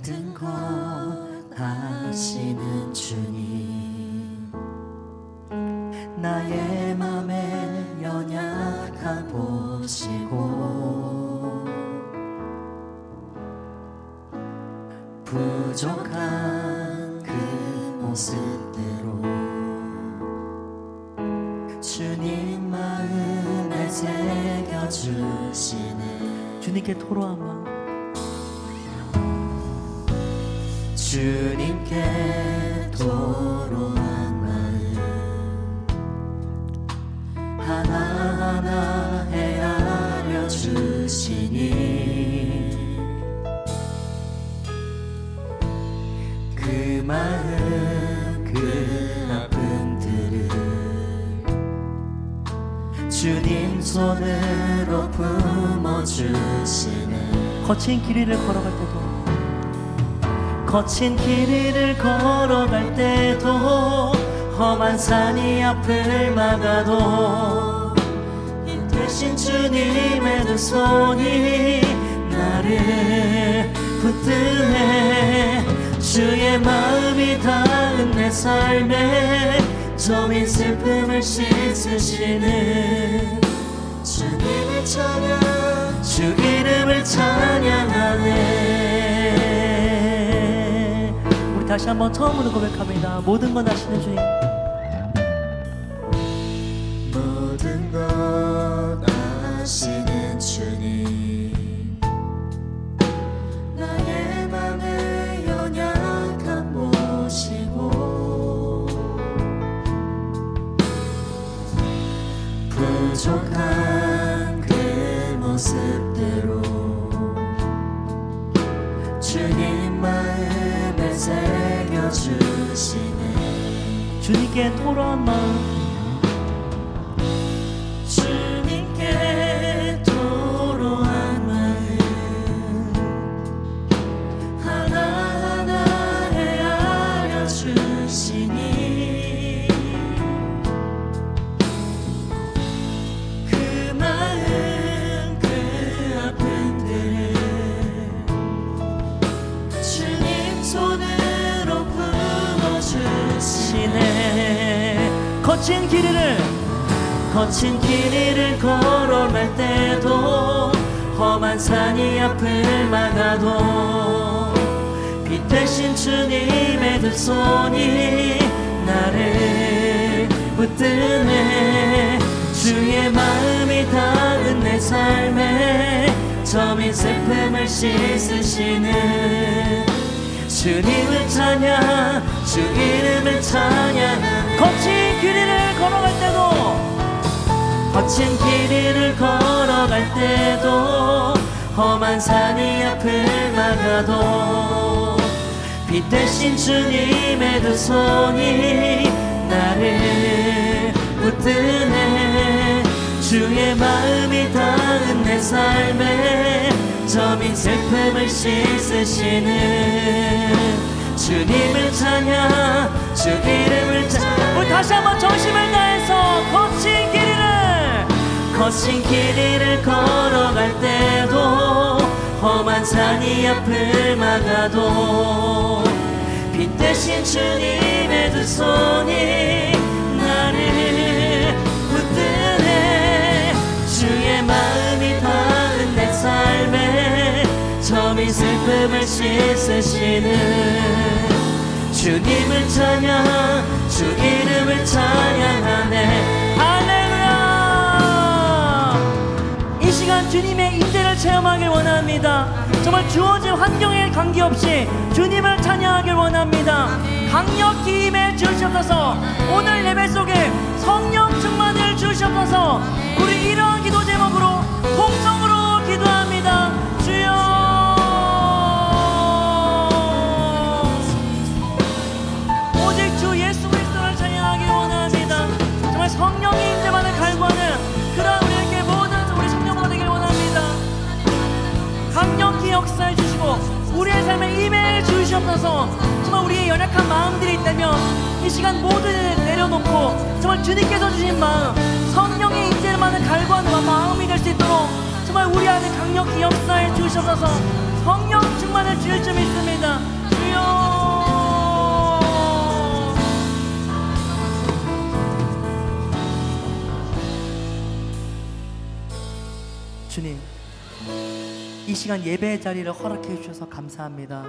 모든 것 아시는 주님, 나의 맘에 연약함 보시고 부족한 그 모습대로 주님 마음에 새겨주시네. 주님께 토로한 마음, 주님께 토로한 마음 하나하나 헤아려 주시니 그 마음 그 아픔들을 주님 손으로 품어주시네. 거친 길 위를 걸어갈 때도, 거친 길 위를 걸어갈 때도, 험한 산이 앞을 막아도 이 대신 주님의 두 손이 나를 붙드네. 주의 마음이 닿은 내 삶에 점인 슬픔을 씻으시는 주님을 찬양, 주 이름을 찬양하네. 우리 다시 한번 처음으로 고백합니다. 모든 건 아시는 주님, 모든 것 아시는 주님, 나의 맘에 연약함 보시고 부족한 그 모습대로 주님 마음에 새겨주시네. 주님께 토로한 마음, 주님께 토로한 마음 하나하나 헤아려 주시니 그 마음 그 아픔들을 주님 손으로 품어주시네. 거친 길 위를, 거친 길 위를 걸어갈 때도 험한 산이 앞을 막아도 빛 대신 주님의 두 손이 나를 붙드네. 주의 마음이 닿은 내 삶에 점인 슬픔을 씻으시는 주님을 찬양, 주 이름을 찬양하네. 거친 길 위를 걸어갈 때도, 거친 길 위를 걸어갈 때도 험한 산이 앞을 막아도 빛 대신 주님의 두 손이 나를 붙드네. 주의 마음이 닿은 내 삶에 점인 슬픔을 씻으시는 주님을 찬양, 주 이름을 찬양. 우리 다시 한번 정심을 다해서 거친 길 위를, 거친 길 위를 걸어갈 때도 험한 산이 앞을 막아도 빛 대신 주님의 두 손이 나를 붙드네. 주의 마음이 닿은 내 삶에 점인 슬픔을 씻으시는 주님을 찬양, 주 이름을 찬양하네. 이 시간 주님의 임재를 체험하길 원합니다. 정말 주어진 환경에 관계없이 주님을 찬양하길 원합니다. 강력히 임해 주시옵소서. 오늘 예배 속에 성령 충만을 주시옵소서. 우리 이러한 기도 제목으로 통성으로 기도합니다. 주여, 오직 주 예수 그리스도를 찬양하길 원합니다. 정말 성령의 임재만을 갈구하는 그러한 우리에게 모든 우리 성령으로 되길 원합니다. 강력히 역사해 주시고 우리의 삶에 임해 주시옵소서. 정말 우리의 연약한 마음들이 있다면 이 시간 모두 내려놓고 정말 주님께서 주신 마음, 성령의 임재만을 갈구하는 마음이 될 수 있도록 정말 우리 안에 강력 강력히 역사해 주셔서 성령 충만을 주실 줄 믿습니다. 주여. 주님, 이 시간 예배의 자리를 허락해 주셔서 감사합니다.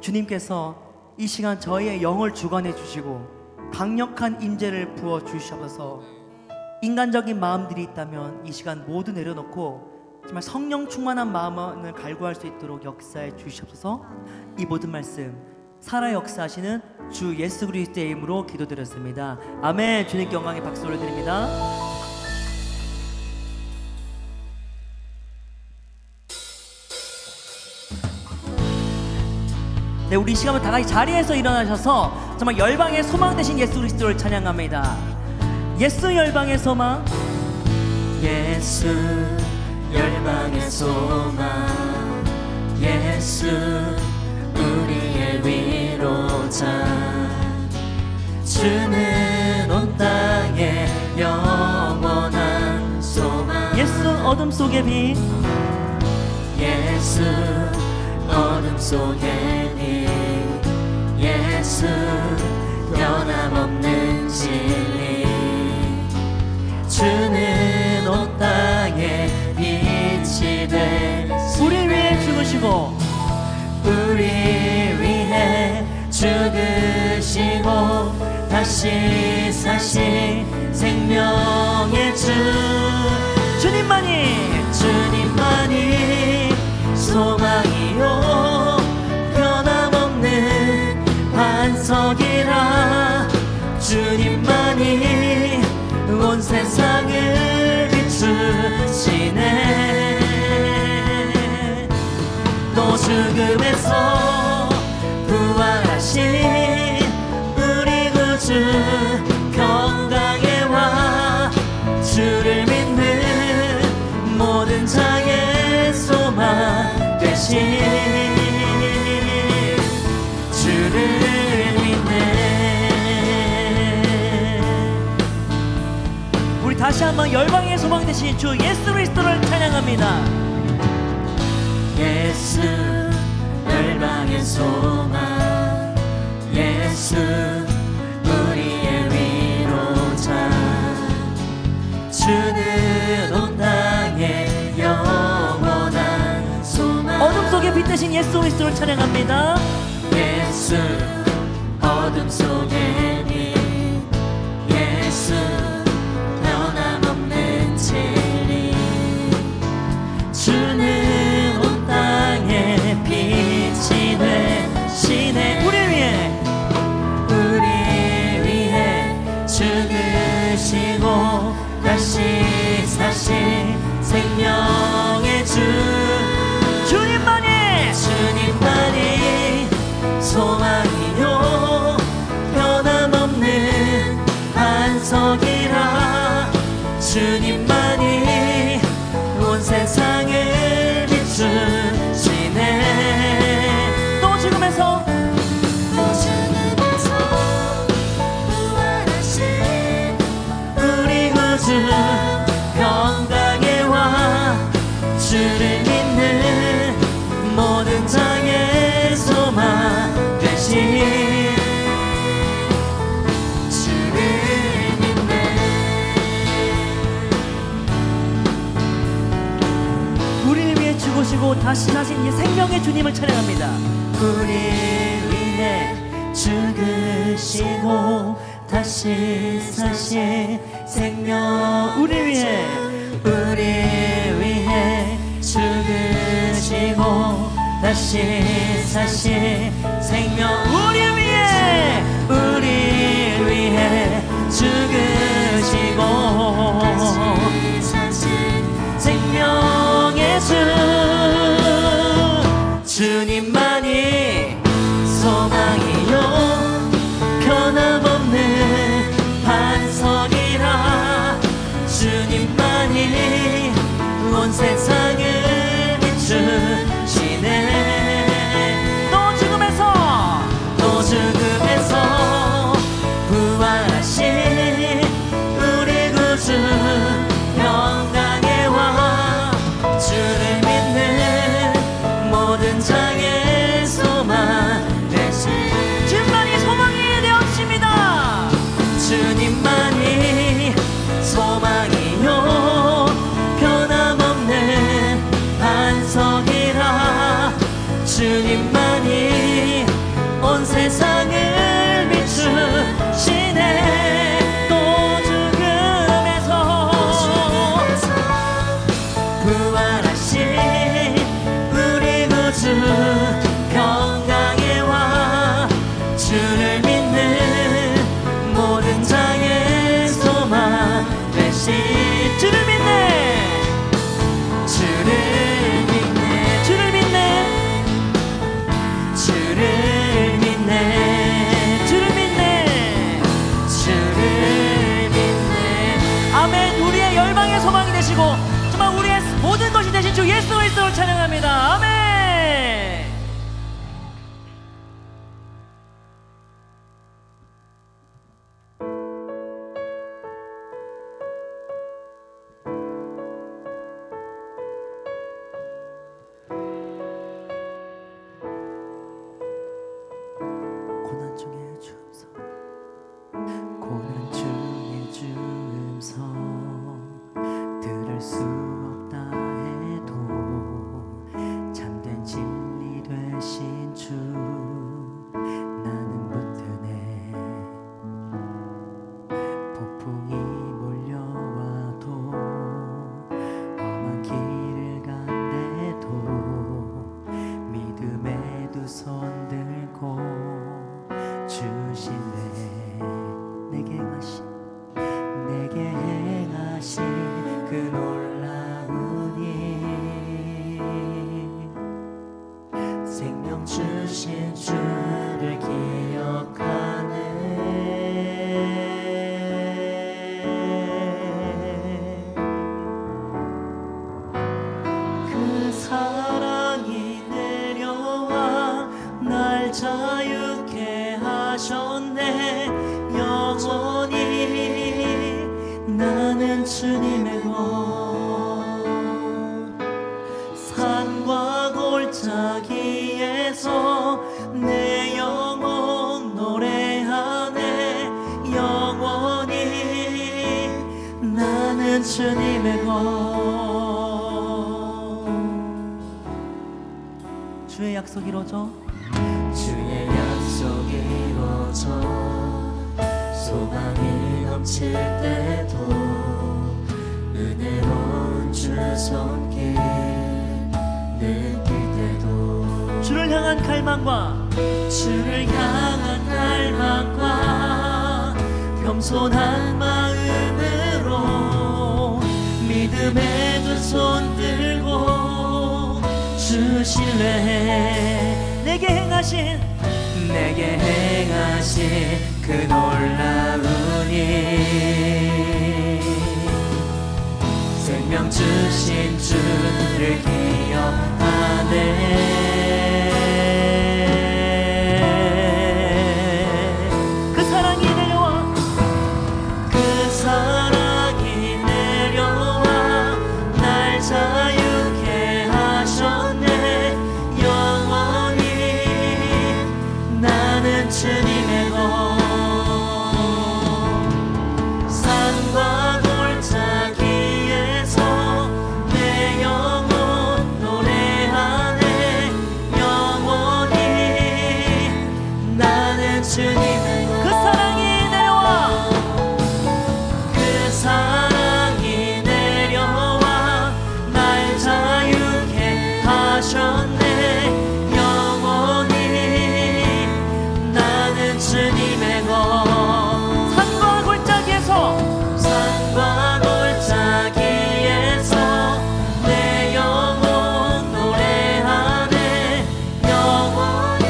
주님께서 이 시간 저희의 영을 주관해 주시고 강력한 임재를 부어 주셔서 인간적인 마음들이 있다면 이 시간 모두 내려놓고 정말 성령 충만한 마음을 갈구할 수 있도록 역사해 주시옵소서. 이 모든 말씀 살아 역사하시는 주 예수 그리스도의 이름으로 기도드렸습니다. 아멘. 주님께 영광의 박수 올려드립니다. 네, 우리 이 시간을 다 같이 자리에서 일어나셔서 정말 열방의 소망 되신 예수 그리스도를 찬양합니다. 예수 열방의 소망, 예수 열방의 소망, 예수 우리의 위로자, 주는 온 땅에 영원한 소망. 예수 어둠 속의 빛, 예수 어둠 속의 빛, 예수 변함없는 진리, 주는 온 땅에 빛이 되시네. 우리 위해 죽으시고 우리 위해 죽으시고 다시 사신 생명의 주, 주님만이 소망이요 변함없는 반석이라, 주님만이 온 세상을 비추시네. 또 죽음에서 부활하신 우리 구주 평강에 와, 주를 믿는 모든 자의 소망 되신 주를 믿네. 우리 다시 한번 열방의 소망 되신 주 예수 그리스도를 찬양합니다. 예수 열방의 소망, 예수 우리의 위로자, 주는 온 땅에 영원한 소망. 어둠 속에 빛 되신 예수 그리스도를 찬양합니다. 예수 어둠 속에 빛, 예수 변함없는 진리, 주는 온 땅에 빛이 되시네. 우리 위해 죽으시고 다시 사신 생명의 주, 주님만이 소망이요 변함없는 반석이라, 주님만이 온 세상을 비추시네. 또 죽음에서 부활하신 우리 구주 평강에 와, 주를 믿는 모든 자의 소망 되신 주를 믿네. 우리를 위해 죽으시고 다시 사신 이 생명의 주님을 찬양합니다. 우리 위해 죽으시고 다시 사신 생명, 우리 위해 죽으시고 다시 사신 생명, 우리 위해 죽으시고 생명의 주, 주님만이 소망이요 변함없는 반석이라, 주님만이 온 세상을 비추시네. 또 죽음에서 부활하신 우리 구주 평강에 와, 주를 믿는 우리의 열방의 소망이 되시고 정말 우리의 모든 것이 되신 주 예수 그리스도를 찬양합니다. 아멘. 고난 중에 주음성 고난 중에 주음성 들을 수 없다 해도 참된 진리 되신 주 나는 붙드네 폭풍이 몰려와도 험한 길을 간대도 믿음의 두 손 들고 주실래 내게 행하신 그 놀라운 일 생명 주신 주를 기억하네 그 사랑이 내려와 날 자유케 하셨네 영원히 나는 주님의 것 산과 골짜기에서 내 영혼 노래하네 영원히 나는 주님의 것 주의 약속 이루어져 주의 약속 이루어져 소망이 넘칠 때도 은혜로운 주 손길 느낄 때도 주를 향한 갈망과 겸손한 마음으로 믿음의 두 손 들고 주실래 내게 행하신 그 놀라운 일 생명 주신 주를 기억하네 그 사랑이 내려와 날 자유케 하셨네 영원히 나는 주님의 것 산과 골짜기에서 내 영혼 노래하네 영원히 나는 주님의 것 그 사랑이 내려와 날 자유케 하셨네 영원히 나는 주님의 것 산과 골짜기에서 내 영혼 노래하네 영원히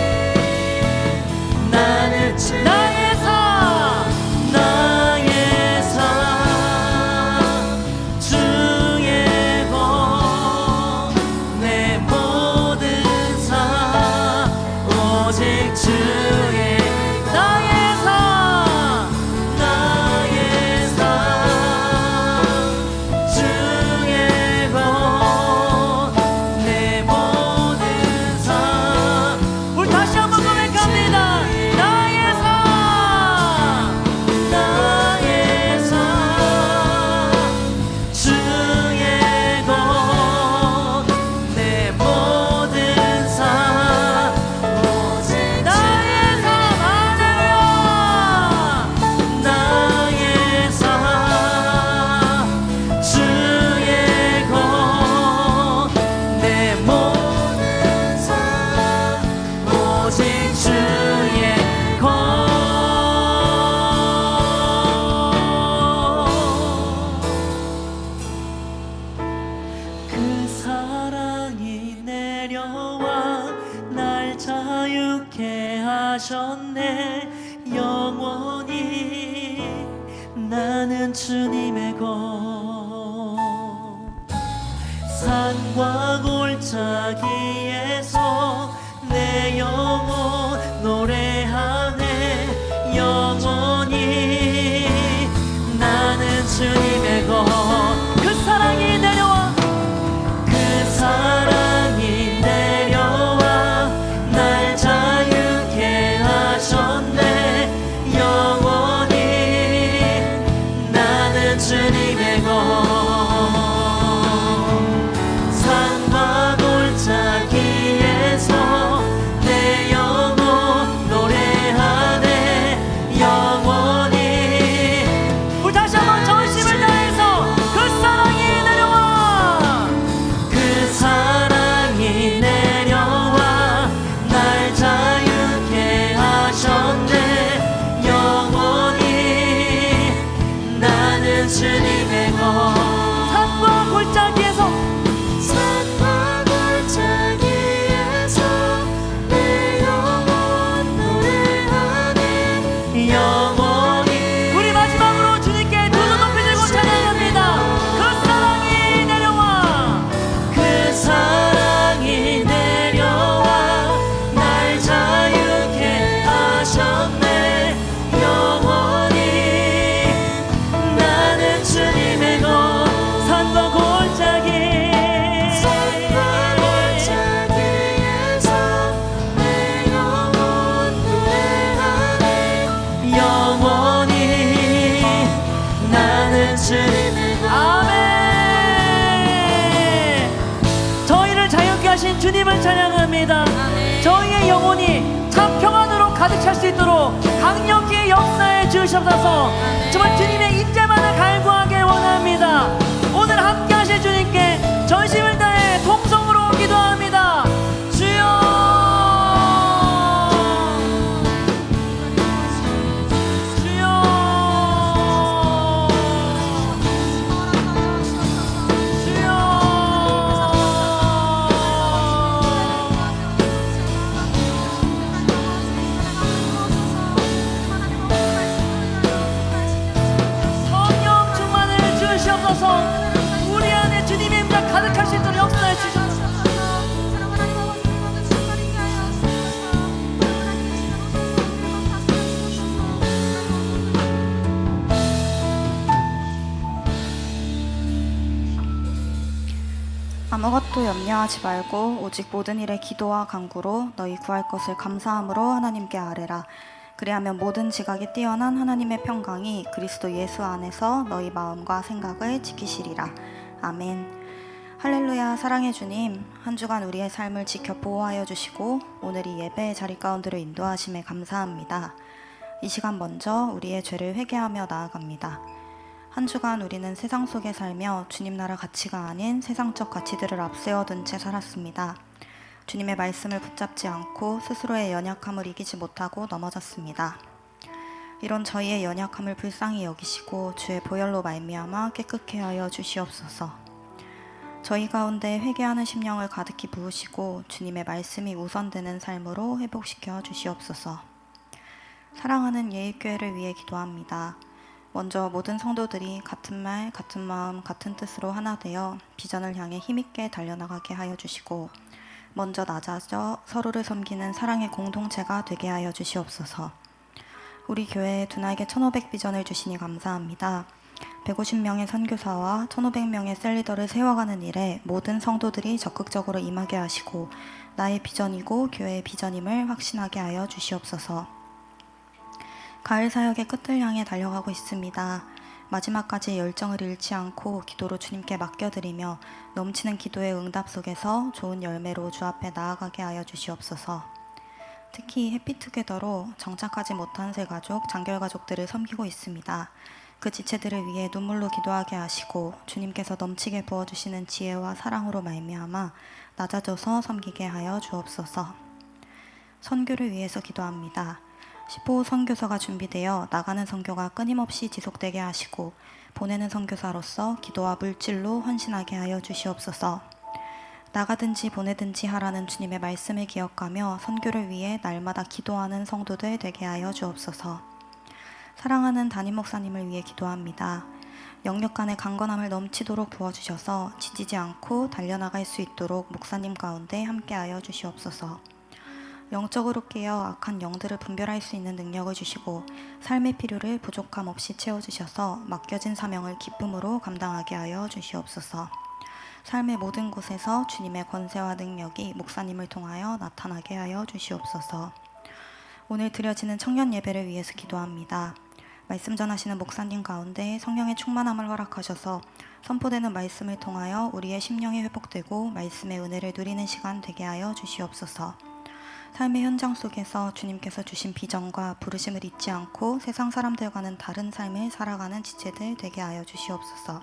나는 나의 삶 주의 것 내 모든 삶 오직 주의 나의 삶 주의 것 내 모든 삶 우리 다시 한번 고백합니다 나의 삶 주의 것 내 모든 삶 오직 나의 삶 할렐루야 나의 삶 주의 것 내 모든 삶 오직 주의 것 그 사랑이 내려와 날 자유케 하셨네 영원히 나는 주님의 것 산과 골짜기에서 내 영혼 노래하네. 영원히 나는 주님의 것. 그 사랑이 내려와 그 사랑이 내려와 날 자유케 하셨네. 영원히 나는 주님의 것. 산과 골짜기에서 내 영혼 노래하네. 영원히. 우리 다시 한번 전심을 다해서 그 사랑이 내려와 그 사랑이 내려와 날 자유케 하셨네. 영원히 나는 주님의 것. 산과 골짜기에서 산과 골짜기에서 내 영혼 노래하네. 영원히. 우리 마지막으로 주님께 두 손 높이 들고 찬양합니다. 그 사랑이 내려와 그 사랑이 내려와 날 자유케 하셨네. 영원히 나는 주님의 것. 산과 골짜기 산과 골짜기에서 내 영혼 노래하네. 영원히 나는 주님의 것. 아멘. 저희를 자유케 하신 주님을 찬양합니다. 저희의 영혼이 참 평안으로 가득 찰 수 있도록 강력히 역사해 주시옵소서. 정말 주님의 임재만을 갈구하길 원합니다. 오늘 함께 하실 주님께 전심을 다해 통성으로 기도합니다. 주여 주여 성령 충만을 주시옵소서. 우리 안에 주님의 임재 가득할 수 있도록 역사해 주시옵소서. 아무것도 염려하지 말고 오직 모든 일에 기도와 간구로 너희 구할 것을 감사함으로 하나님께 아뢰라. 그리하면 모든 지각이 뛰어난 하나님의 평강이 그리스도 예수 안에서 너희 마음과 생각을 지키시리라. 아멘. 할렐루야. 사랑의 주님, 한 주간 우리의 삶을 지켜 보호하여 주시고 오늘 이 예배의 자리 가운데로 인도하심에 감사합니다. 이 시간 먼저 우리의 죄를 회개하며 나아갑니다. 한 주간 우리는 세상 속에 살며 주님 나라 가치가 아닌 세상적 가치들을 앞세워둔 채 살았습니다. 주님의 말씀을 붙잡지 않고 스스로의 연약함을 이기지 못하고 넘어졌습니다. 이런 저희의 연약함을 불쌍히 여기시고 주의 보혈로 말미암아 깨끗게 하여 주시옵소서. 저희 가운데 회개하는 심령을 가득히 부으시고 주님의 말씀이 우선되는 삶으로 회복시켜 주시옵소서. 사랑하는 예일교회를 위해 기도합니다. 먼저 모든 성도들이 같은 말, 같은 마음, 같은 뜻으로 하나 되어 비전을 향해 힘있게 달려나가게 하여 주시고 먼저 낮아져 서로를 섬기는 사랑의 공동체가 되게 하여 주시옵소서. 우리 교회에 두날개 1500비전을 주시니 감사합니다. 150명의 선교사와 1500명의 셀리더를 세워가는 일에 모든 성도들이 적극적으로 임하게 하시고 나의 비전이고 교회의 비전임을 확신하게 하여 주시옵소서. 가을 사역의 끝을 향해 달려가고 있습니다. 마지막까지 열정을 잃지 않고 기도로 주님께 맡겨드리며 넘치는 기도의 응답 속에서 좋은 열매로 주 앞에 나아가게 하여 주시옵소서. 특히 해피투게더로 정착하지 못한 새 가족, 장결 가족들을 섬기고 있습니다. 그 지체들을 위해 눈물로 기도하게 하시고 주님께서 넘치게 부어주시는 지혜와 사랑으로 말미암아 낮아져서 섬기게 하여 주옵소서. 선교를 위해서 기도합니다. 10호 선교사가 준비되어 나가는 선교가 끊임없이 지속되게 하시고 보내는 선교사로서 기도와 물질로 헌신하게 하여 주시옵소서. 나가든지 보내든지 하라는 주님의 말씀을 기억하며 선교를 위해 날마다 기도하는 성도들 되게 하여 주옵소서. 사랑하는 담임 목사님을 위해 기도합니다. 영육 간의 강건함을 넘치도록 부어주셔서 지치지 않고 달려나갈 수 있도록 목사님 가운데 함께하여 주시옵소서. 영적으로 깨어 악한 영들을 분별할 수 있는 능력을 주시고 삶의 필요를 부족함 없이 채워주셔서 맡겨진 사명을 기쁨으로 감당하게 하여 주시옵소서. 삶의 모든 곳에서 주님의 권세와 능력이 목사님을 통하여 나타나게 하여 주시옵소서. 오늘 드려지는 청년 예배를 위해서 기도합니다. 말씀 전하시는 목사님 가운데 성령의 충만함을 허락하셔서 선포되는 말씀을 통하여 우리의 심령이 회복되고 말씀의 은혜를 누리는 시간 되게 하여 주시옵소서. 삶의 현장 속에서 주님께서 주신 비전과 부르심을 잊지 않고 세상 사람들과는 다른 삶을 살아가는 지체들 되게 하여 주시옵소서.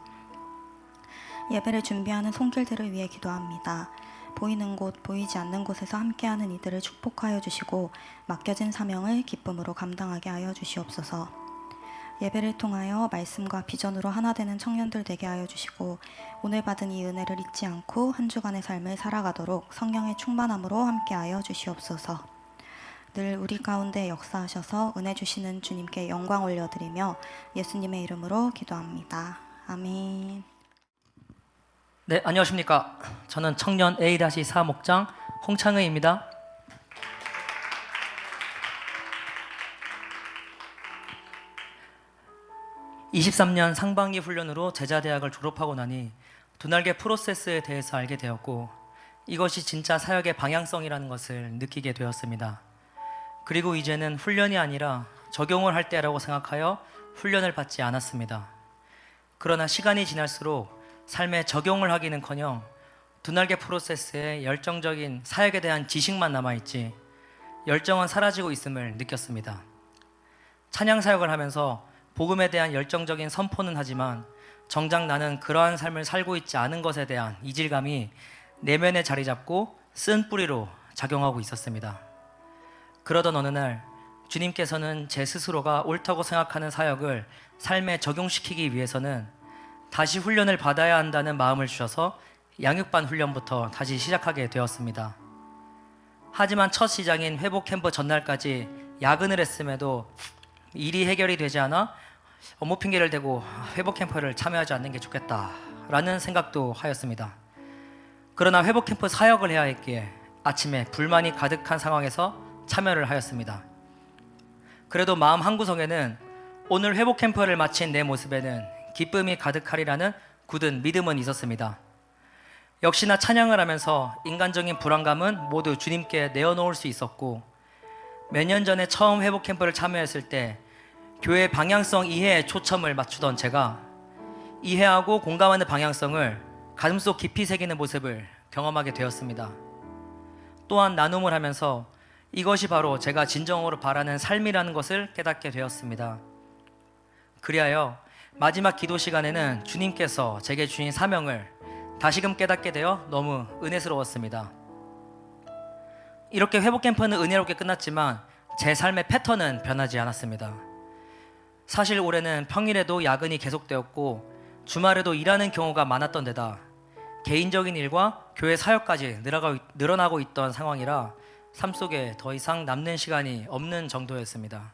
예배를 준비하는 손길들을 위해 기도합니다. 보이는 곳, 보이지 않는 곳에서 함께하는 이들을 축복하여 주시고 맡겨진 사명을 기쁨으로 감당하게 하여 주시옵소서. 예배를 통하여 말씀과 비전으로 하나 되는 청년들 되게 하여 주시고 오늘 받은 이 은혜를 잊지 않고 한 주간의 삶을 살아가도록 성령의 충만함으로 함께하여 주시옵소서. 늘 우리 가운데 역사하셔서 은혜 주시는 주님께 영광 올려드리며 예수님의 이름으로 기도합니다. 아멘. 네, 안녕하십니까. 저는 청년 A-4 목장 홍창의입니다. (23년) 상반기 훈련으로 제자대학을 졸업하고 나니 두날개 프로세스에 대해서 알게 되었고 이것이 진짜 사역의 방향성이라는 것을 느끼게 되었습니다. 그리고 이제는 훈련이 아니라 적용을 할 때라고 생각하여 훈련을 받지 않았습니다. 그러나 시간이 지날수록 삶에 적용을 하기는커녕 두날개 프로세스에 열정적인 사역에 대한 지식만 남아있지 열정은 사라지고 있음을 느꼈습니다. 찬양 사역을 하면서 복음에 대한 열정적인 선포는 하지만 정작 나는 그러한 삶을 살고 있지 않은 것에 대한 이질감이 내면에 자리 잡고 쓴 뿌리로 작용하고 있었습니다. 그러던 어느 날 주님께서는 제 스스로가 옳다고 생각하는 사역을 삶에 적용시키기 위해서는 다시 훈련을 받아야 한다는 마음을 주셔서 양육반 훈련부터 다시 시작하게 되었습니다. 하지만 첫 시장인 회복 캠프 전날까지 야근을 했음에도 일이 해결이 되지 않아 업무 핑계를 대고 회복 캠프를 참여하지 않는 게 좋겠다라는 생각도 하였습니다. 그러나 회복 캠프 사역을 해야 했기에 아침에 불만이 가득한 상황에서 참여를 하였습니다. 그래도 마음 한구석에는 오늘 회복 캠프를 마친 내 모습에는 기쁨이 가득하리라는 굳은 믿음은 있었습니다. 역시나 찬양을 하면서 인간적인 불안감은 모두 주님께 내어놓을 수 있었고 몇 년 전에 처음 회복 캠프를 참여했을 때 교회 방향성 이해에 초점을 맞추던 제가 이해하고 공감하는 방향성을 가슴속 깊이 새기는 모습을 경험하게 되었습니다. 또한 나눔을 하면서 이것이 바로 제가 진정으로 바라는 삶이라는 것을 깨닫게 되었습니다. 그리하여 마지막 기도 시간에는 주님께서 제게 주신 사명을 다시금 깨닫게 되어 너무 은혜스러웠습니다. 이렇게 회복 캠프는 은혜롭게 끝났지만 제 삶의 패턴은 변하지 않았습니다. 사실 올해는 평일에도 야근이 계속되었고 주말에도 일하는 경우가 많았던 데다 개인적인 일과 교회 사역까지 늘어나고 있던 상황이라 삶 속에 더 이상 남는 시간이 없는 정도였습니다.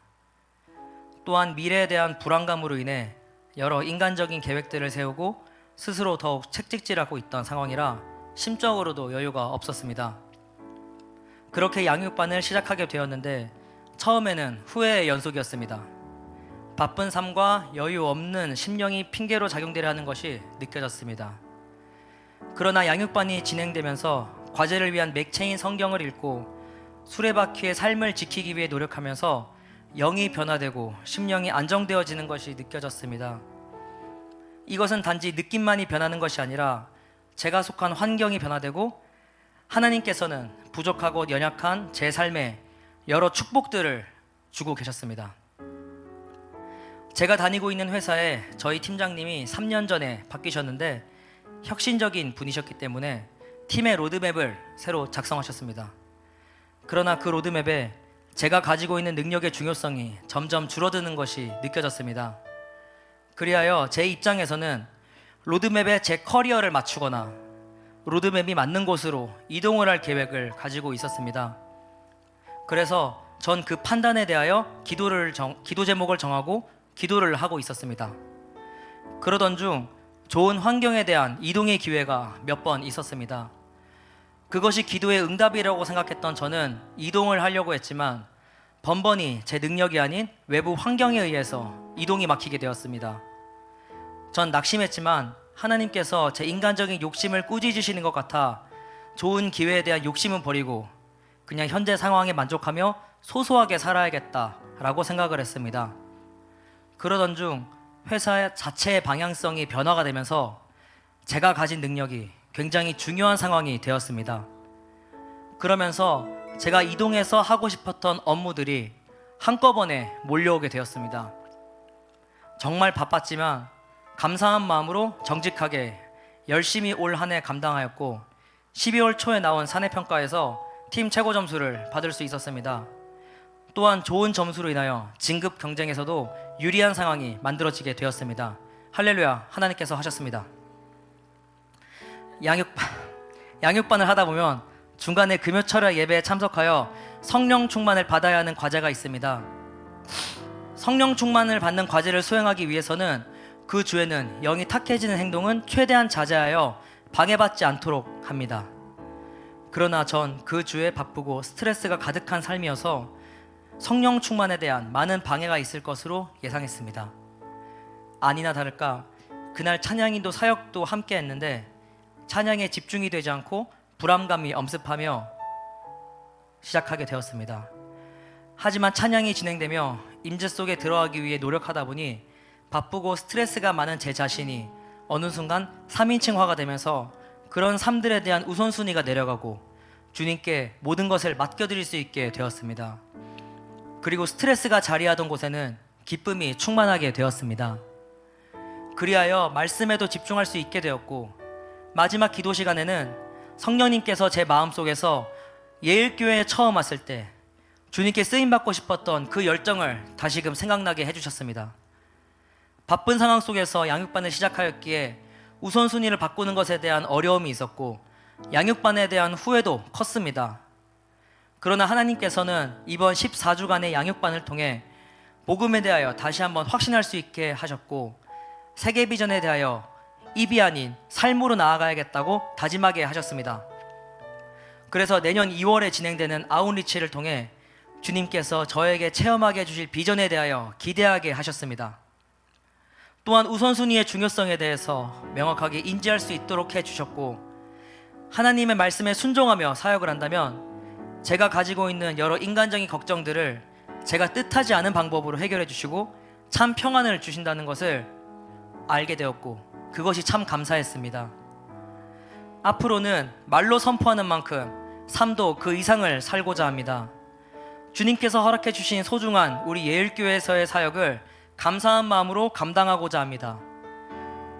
또한 미래에 대한 불안감으로 인해 여러 인간적인 계획들을 세우고 스스로 더욱 책찍질하고 있던 상황이라 심적으로도 여유가 없었습니다. 그렇게 양육반을 시작하게 되었는데 처음에는 후회의 연속이었습니다. 바쁜 삶과 여유 없는 심령이 핑계로 작용되려 하는 것이 느껴졌습니다. 그러나 양육반이 진행되면서 과제를 위한 맥체인 성경을 읽고 수레바퀴의 삶을 지키기 위해 노력하면서 영이 변화되고 심령이 안정되어지는 것이 느껴졌습니다. 이것은 단지 느낌만이 변하는 것이 아니라 제가 속한 환경이 변화되고 하나님께서는 부족하고 연약한 제 삶에 여러 축복들을 주고 계셨습니다. 제가 다니고 있는 회사에 저희 팀장님이 3년 전에 바뀌셨는데 혁신적인 분이셨기 때문에 팀의 로드맵을 새로 작성하셨습니다. 그러나 그 로드맵에 제가 가지고 있는 능력의 중요성이 점점 줄어드는 것이 느껴졌습니다. 그리하여 제 입장에서는 로드맵에 제 커리어를 맞추거나 로드맵이 맞는 곳으로 이동을 할 계획을 가지고 있었습니다. 그래서 전 그 판단에 대하여 기도 제목을 정하고 기도를 하고 있었습니다. 그러던 중 좋은 환경에 대한 이동의 기회가 몇 번 있었습니다. 그것이 기도의 응답이라고 생각했던 저는 이동을 하려고 했지만 번번이 제 능력이 아닌 외부 환경에 의해서 이동이 막히게 되었습니다. 전 낙심했지만 하나님께서 제 인간적인 욕심을 꾸짖으시는 것 같아 좋은 기회에 대한 욕심은 버리고 그냥 현재 상황에 만족하며 소소하게 살아야겠다라고 생각을 했습니다. 그러던 중 회사 자체의 방향성이 변화가 되면서 제가 가진 능력이 굉장히 중요한 상황이 되었습니다. 그러면서 제가 이동해서 하고 싶었던 업무들이 한꺼번에 몰려오게 되었습니다. 정말 바빴지만 감사한 마음으로 정직하게 열심히 올 한 해 감당하였고 12월 초에 나온 사내평가에서 팀 최고 점수를 받을 수 있었습니다. 또한 좋은 점수로 인하여 진급 경쟁에서도 유리한 상황이 만들어지게 되었습니다. 할렐루야, 하나님께서 하셨습니다. 양육반을 하다 보면 중간에 금요철야 예배에 참석하여 성령 충만을 받아야 하는 과제가 있습니다. 성령 충만을 받는 과제를 수행하기 위해서는 그 주에는 영이 탁해지는 행동은 최대한 자제하여 방해받지 않도록 합니다. 그러나 전 그 주에 바쁘고 스트레스가 가득한 삶이어서 성령 충만에 대한 많은 방해가 있을 것으로 예상했습니다. 아니나 다를까 그날 찬양인도 사역도 함께 했는데 찬양에 집중이 되지 않고 불안감이 엄습하며 시작하게 되었습니다. 하지만 찬양이 진행되며 임재 속에 들어가기 위해 노력하다 보니 바쁘고 스트레스가 많은 제 자신이 어느 순간 3인칭화가 되면서 그런 삶들에 대한 우선순위가 내려가고 주님께 모든 것을 맡겨드릴 수 있게 되었습니다. 그리고 스트레스가 자리하던 곳에는 기쁨이 충만하게 되었습니다. 그리하여 말씀에도 집중할 수 있게 되었고 마지막 기도 시간에는 성령님께서 제 마음속에서 예일교회에 처음 왔을 때 주님께 쓰임받고 싶었던 그 열정을 다시금 생각나게 해주셨습니다. 바쁜 상황 속에서 양육반을 시작하였기에 우선순위를 바꾸는 것에 대한 어려움이 있었고 양육반에 대한 후회도 컸습니다. 그러나 하나님께서는 이번 14주간의 양육반을 통해 복음에 대하여 다시 한번 확신할 수 있게 하셨고 세계 비전에 대하여 입이 아닌 삶으로 나아가야겠다고 다짐하게 하셨습니다. 그래서 내년 2월에 진행되는 아웃리치를 통해 주님께서 저에게 체험하게 해주실 비전에 대하여 기대하게 하셨습니다. 또한 우선순위의 중요성에 대해서 명확하게 인지할 수 있도록 해주셨고 하나님의 말씀에 순종하며 사역을 한다면 제가 가지고 있는 여러 인간적인 걱정들을 제가 뜻하지 않은 방법으로 해결해 주시고 참 평안을 주신다는 것을 알게 되었고 그것이 참 감사했습니다. 앞으로는 말로 선포하는 만큼 삶도 그 이상을 살고자 합니다. 주님께서 허락해 주신 소중한 우리 예일교회에서의 사역을 감사한 마음으로 감당하고자 합니다.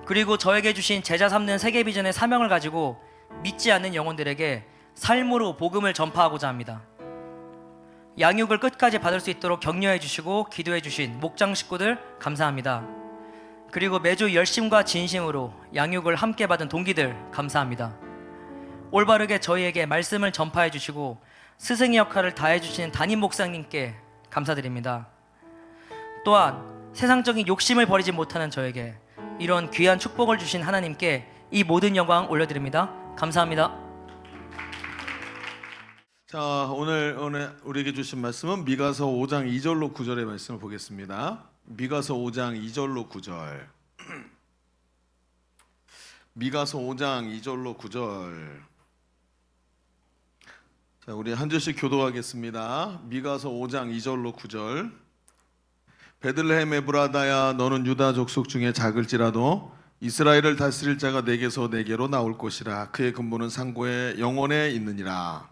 그리고 저에게 주신 제자 삼는 세계비전의 사명을 가지고 믿지 않는 영혼들에게 삶으로 복음을 전파하고자 합니다. 양육을 끝까지 받을 수 있도록 격려해 주시고 기도해 주신 목장 식구들 감사합니다. 그리고 매주 열심과 진심으로 양육을 함께 받은 동기들 감사합니다. 올바르게 저희에게 말씀을 전파해 주시고 스승의 역할을 다해 주시는 담임 목사님께 감사드립니다. 또한 세상적인 욕심을 버리지 못하는 저에게 이런 귀한 축복을 주신 하나님께 이 모든 영광 올려드립니다. 감사합니다. 자, 오늘 우리에게 주신 말씀은 미가서 5장 2절로 9절의 말씀을 보겠습니다. 미가서 5장 2절로 9절. 미가서 5장 2절로 9절. 자, 우리 한 절씩 교도하겠습니다. 미가서 5장 2절로 9절. 베들레헴 에브라다야, 너는 유다 족속 중에 작을지라도 이스라엘을 다스릴 자가 내게서 내게로 나올 것이라. 그의 근본은 상고의 영원에 있느니라.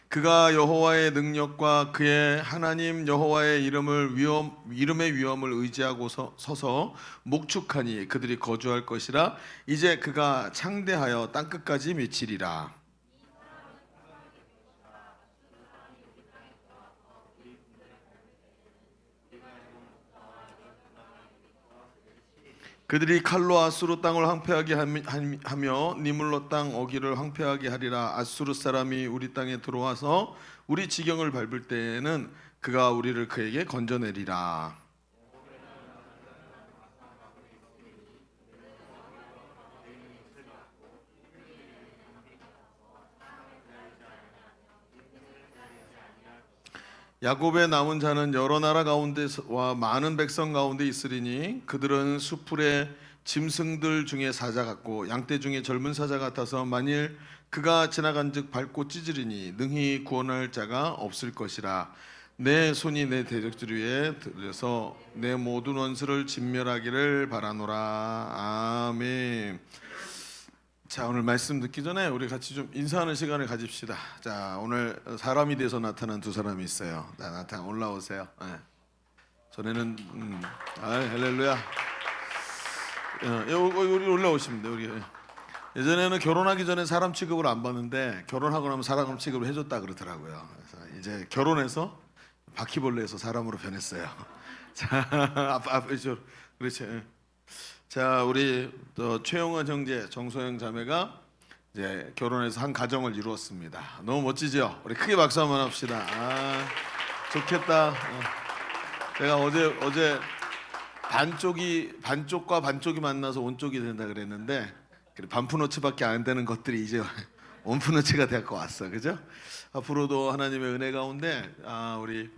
그가 여호와의 능력과 그의 하나님 여호와의 이름의 위엄을 의지하고 서서 목축하니 그들이 거주할 것이라. 이제 그가 창대하여 땅끝까지 미치리라. 그들이 칼로 아수르 땅을 황폐하게 하며 니물로 땅 어기를 황폐하게 하리라. 아수르 사람이 우리 땅에 들어와서 우리 지경을 밟을 때에는 그가 우리를 그에게 건져내리라. 야곱의 남은 자는 여러 나라 가운데와 많은 백성 가운데 있으리니 그들은 수풀의 짐승들 중에 사자 같고 양떼 중에 젊은 사자 같아서 만일 그가 지나간즉 밟고 찢으리니 능히 구원할 자가 없을 것이라. 내 손이 내 대적들 위에 들려서 내 모든 원수를 진멸하기를 바라노라. 아멘. 자, 오늘 말씀 듣기 전에 우리 같이 좀 인사하는 시간을 가집시다. 자, 오늘 사람이 돼서 나타난 두 사람이 있어요. 자, 올라오세요. 네. 전에는 할렐루야. 우리 올라오시면 돼요. 우리 예전에는 결혼하기 전에 사람 취급을 안 받는데 결혼하고 나면 사람 취급을 해줬다 그러더라고요. 그래서 이제 결혼해서 바퀴벌레에서 사람으로 변했어요. 자, 앞에서 그렇죠. 자, 우리 최용원 형제, 정소영 자매가 이제 결혼해서 한 가정을 이루었습니다. 너무 멋지죠? 우리 크게 박수 한번 합시다. 아, 좋겠다. 제가 어제 반쪽과 반쪽이 만나서 온쪽이 된다 그랬는데 반푸너츠밖에 안 되는 것들이 이제 온푸너츠가 되고 왔어, 그죠? 앞으로도 하나님의 은혜 가운데 우리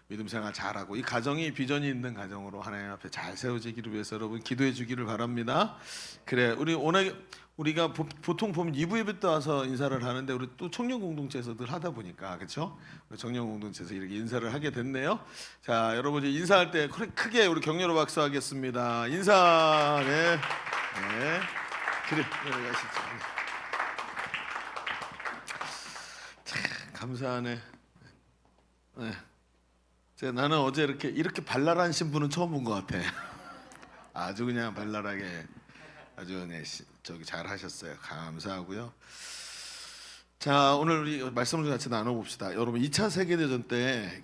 믿음 생활 잘하고 이 가정이 비전이 있는 가정으로 하나님 앞에 잘 세워지기를 위해서 여러분 기도해 주기를 바랍니다. 그래, 우리 오늘 우리가 보통 보면 2부 예배 때 와서 인사를 하는데 우리 또 청년 공동체에서 늘 하다 보니까 그렇죠? 청년 공동체에서 이렇게 인사를 하게 됐네요. 자, 여러분 이제 인사할 때 크게 우리 격려로 박수하겠습니다. 인사. 네. 네. 그래, 내려가시죠. 참 감사하네. 네. 나는 어제 이렇게 발랄한 신부는 처음 본 것 같아. 아주 그냥 발랄하게 아주 저기 잘 하셨어요. 감사하고요. 자, 오늘 우리 말씀을 같이 나눠봅시다. 여러분 2차 세계대전 때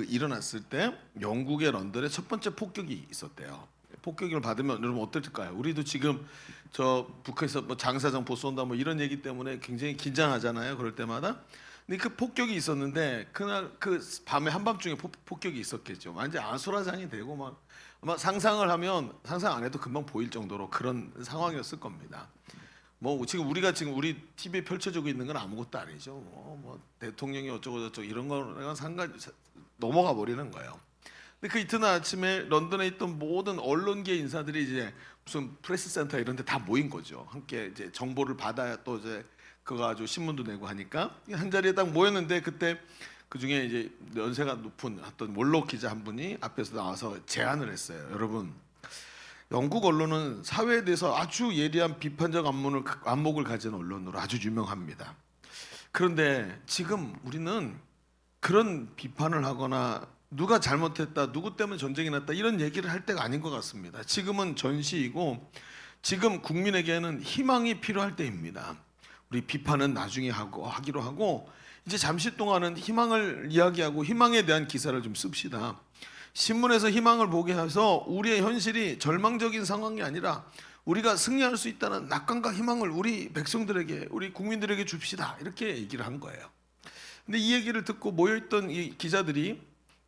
일어났을 때 영국의 런던에 첫 번째 폭격이 있었대요. 폭격을 받으면 여러분 어떨까요? 우리도 지금 저 북한에서 뭐 장사정 보쏜다 뭐 이런 얘기 때문에 굉장히 긴장하잖아요. 그럴 때마다. 근데 그 폭격이 있었는데 그날 그 밤에 한밤중에 폭격이 있었겠죠. 완전 아수라장이 되고 막 아마 상상을 하면 상상 안 해도 금방 보일 정도로 그런 상황이었을 겁니다. 뭐 지금 우리 TV에 펼쳐지고 있는 건 아무것도 아니죠. 뭐 대통령이 어쩌고 저쩌고 이런 거랑 넘어가 버리는 거예요. 근데 그 이튿날 아침에 런던에 있던 모든 언론계 인사들이 이제 무슨 프레스 센터 이런 데 다 모인 거죠. 함께 이제 정보를 받아야 또 이제 그거 가지고 신문도 내고 하니까 한 자리에 딱 모였는데 그때 그 중에 이제 연세가 높은 어떤 몰록 기자 한 분이 앞에서 나와서 제안을 했어요. 여러분, 영국 언론은 사회에 대해서 아주 예리한 비판적 안목을 가진 언론으로 아주 유명합니다. 그런데 지금 우리는 그런 비판을 하거나 누가 잘못했다, 누구 때문에 전쟁이 났다 이런 얘기를 할 때가 아닌 것 같습니다. 지금은 전시이고 지금 국민에게는 희망이 필요할 때입니다. 우리 비판은 나중에 하기로 하고 이제 잠시 동안은 희망을 이야기하고 희망에 대한 기사를 좀 씁시다. 신문에서 희망을 보게 해서 우리의 현실이 절망적인 상황이 아니라 우리가 승리할 수 있다는 낙관과 희망을 우리 백성들에게, 우리 국민들에게 줍시다. 이렇게 얘기를 한 거예요. 근데 이 얘기를 듣고 모여있던 이 기자들이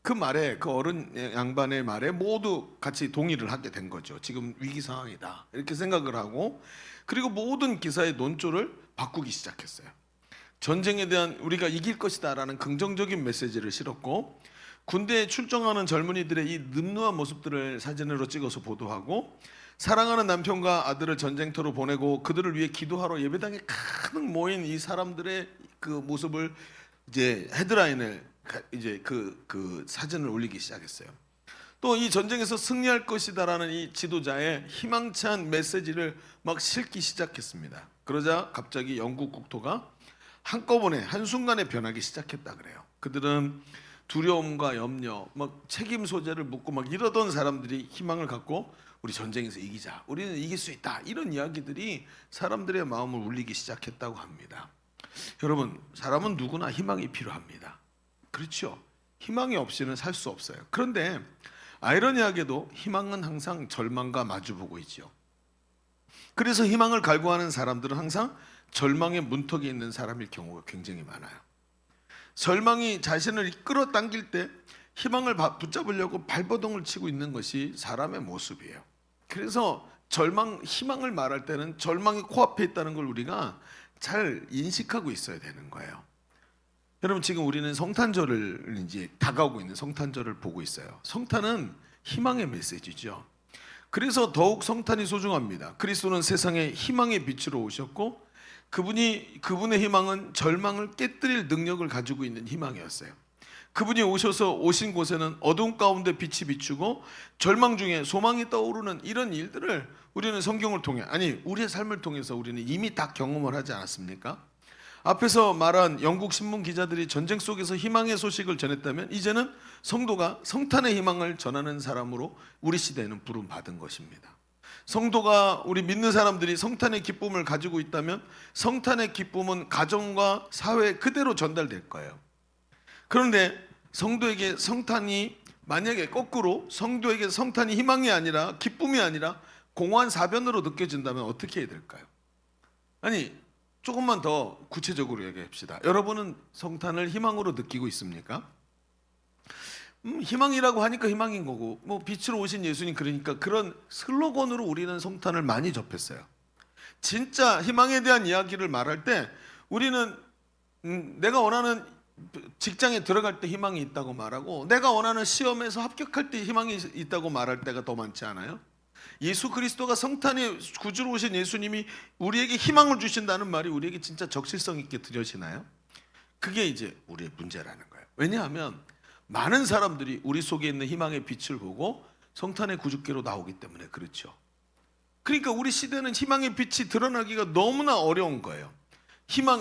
그 말에, 그 어른 양반의 말에 모두 같이 동의를 하게 된 거죠. 지금 위기 상황이다. 이렇게 생각을 하고 그리고 모든 기사의 논조를 바꾸기 시작했어요. 전쟁에 대한 우리가 이길 것이다라는 긍정적인 메시지를 실었고 군대에 출정하는 젊은이들의 이 늠름한 모습들을 사진으로 찍어서 보도하고 사랑하는 남편과 아들을 전쟁터로 보내고 그들을 위해 기도하러 예배당에 가득 모인 이 사람들의 그 모습을 이제 헤드라인을 이제 그 사진을 올리기 시작했어요. 또 이 전쟁에서 승리할 것이다라는 이 지도자의 희망찬 메시지를 막 실기 시작했습니다. 그러자 갑자기 영국 국토가 한꺼번에 한순간에 변하기 시작했다 그래요. 그들은 두려움과 염려, 막 책임 소재를 묻고 막 이러던 사람들이 희망을 갖고 우리 전쟁에서 이기자, 우리는 이길 수 있다 이런 이야기들이 사람들의 마음을 울리기 시작했다고 합니다. 여러분, 사람은 누구나 희망이 필요합니다. 그렇죠? 희망이 없이는 살 수 없어요. 그런데 아이러니하게도 희망은 항상 절망과 마주보고 있죠. 그래서 희망을 갈구하는 사람들은 항상 절망의 문턱에 있는 사람일 경우가 굉장히 많아요. 절망이 자신을 끌어당길 때 희망을 붙잡으려고 발버둥을 치고 있는 것이 사람의 모습이에요. 그래서 희망을 말할 때는 절망이 코앞에 있다는 걸 우리가 잘 인식하고 있어야 되는 거예요. 여러분, 지금 우리는 성탄절을 이제 다가오고 있는 성탄절을 보고 있어요. 성탄은 희망의 메시지죠. 그래서 더욱 성탄이 소중합니다. 그리스도는 세상에 희망의 빛으로 오셨고 그분의 희망은 절망을 깨뜨릴 능력을 가지고 있는 희망이었어요. 그분이 오신 곳에는 어두운 가운데 빛이 비추고 절망 중에 소망이 떠오르는 이런 일들을 우리는 성경을 통해, 아니 우리의 삶을 통해서 우리는 이미 다 경험을 하지 않았습니까? 앞에서 말한 영국 신문 기자들이 전쟁 속에서 희망의 소식을 전했다면 이제는 성도가 성탄의 희망을 전하는 사람으로 우리 시대에는 부름받은 것입니다. 성도가, 우리 믿는 사람들이 성탄의 기쁨을 가지고 있다면 성탄의 기쁨은 가정과 사회에 그대로 전달될 거예요. 그런데 성도에게 성탄이, 만약에 거꾸로 성도에게 성탄이 희망이 아니라 기쁨이 아니라 공허한 사변으로 느껴진다면 어떻게 해야 될까요? 아니, 조금만 더 구체적으로 얘기합시다. 여러분은 성탄을 희망으로 느끼고 있습니까? 희망이라고 하니까 희망인 거고, 뭐 빛으로 오신 예수님, 그러니까 그런 슬로건으로 우리는 성탄을 많이 접했어요. 진짜 희망에 대한 이야기를 말할 때 우리는 내가 원하는 직장에 들어갈 때 희망이 있다고 말하고, 내가 원하는 시험에서 합격할 때 희망이 있다고 말할 때가 더 많지 않아요? 예수 그리스도가 성탄에 구주로 오신 예수님이 우리에게 희망을 주신다는 말이 우리에게 진짜 적실성 있게 들려지나요? 그게 이제 우리의 문제라는 거예요. 왜냐하면 많은 사람들이 우리 속에 있는 희망의 빛을 보고 성탄의 구주께로 나오기 때문에 그렇죠. 그러니까 우리 시대는 희망의 빛이 드러나기가 너무나 어려운 거예요.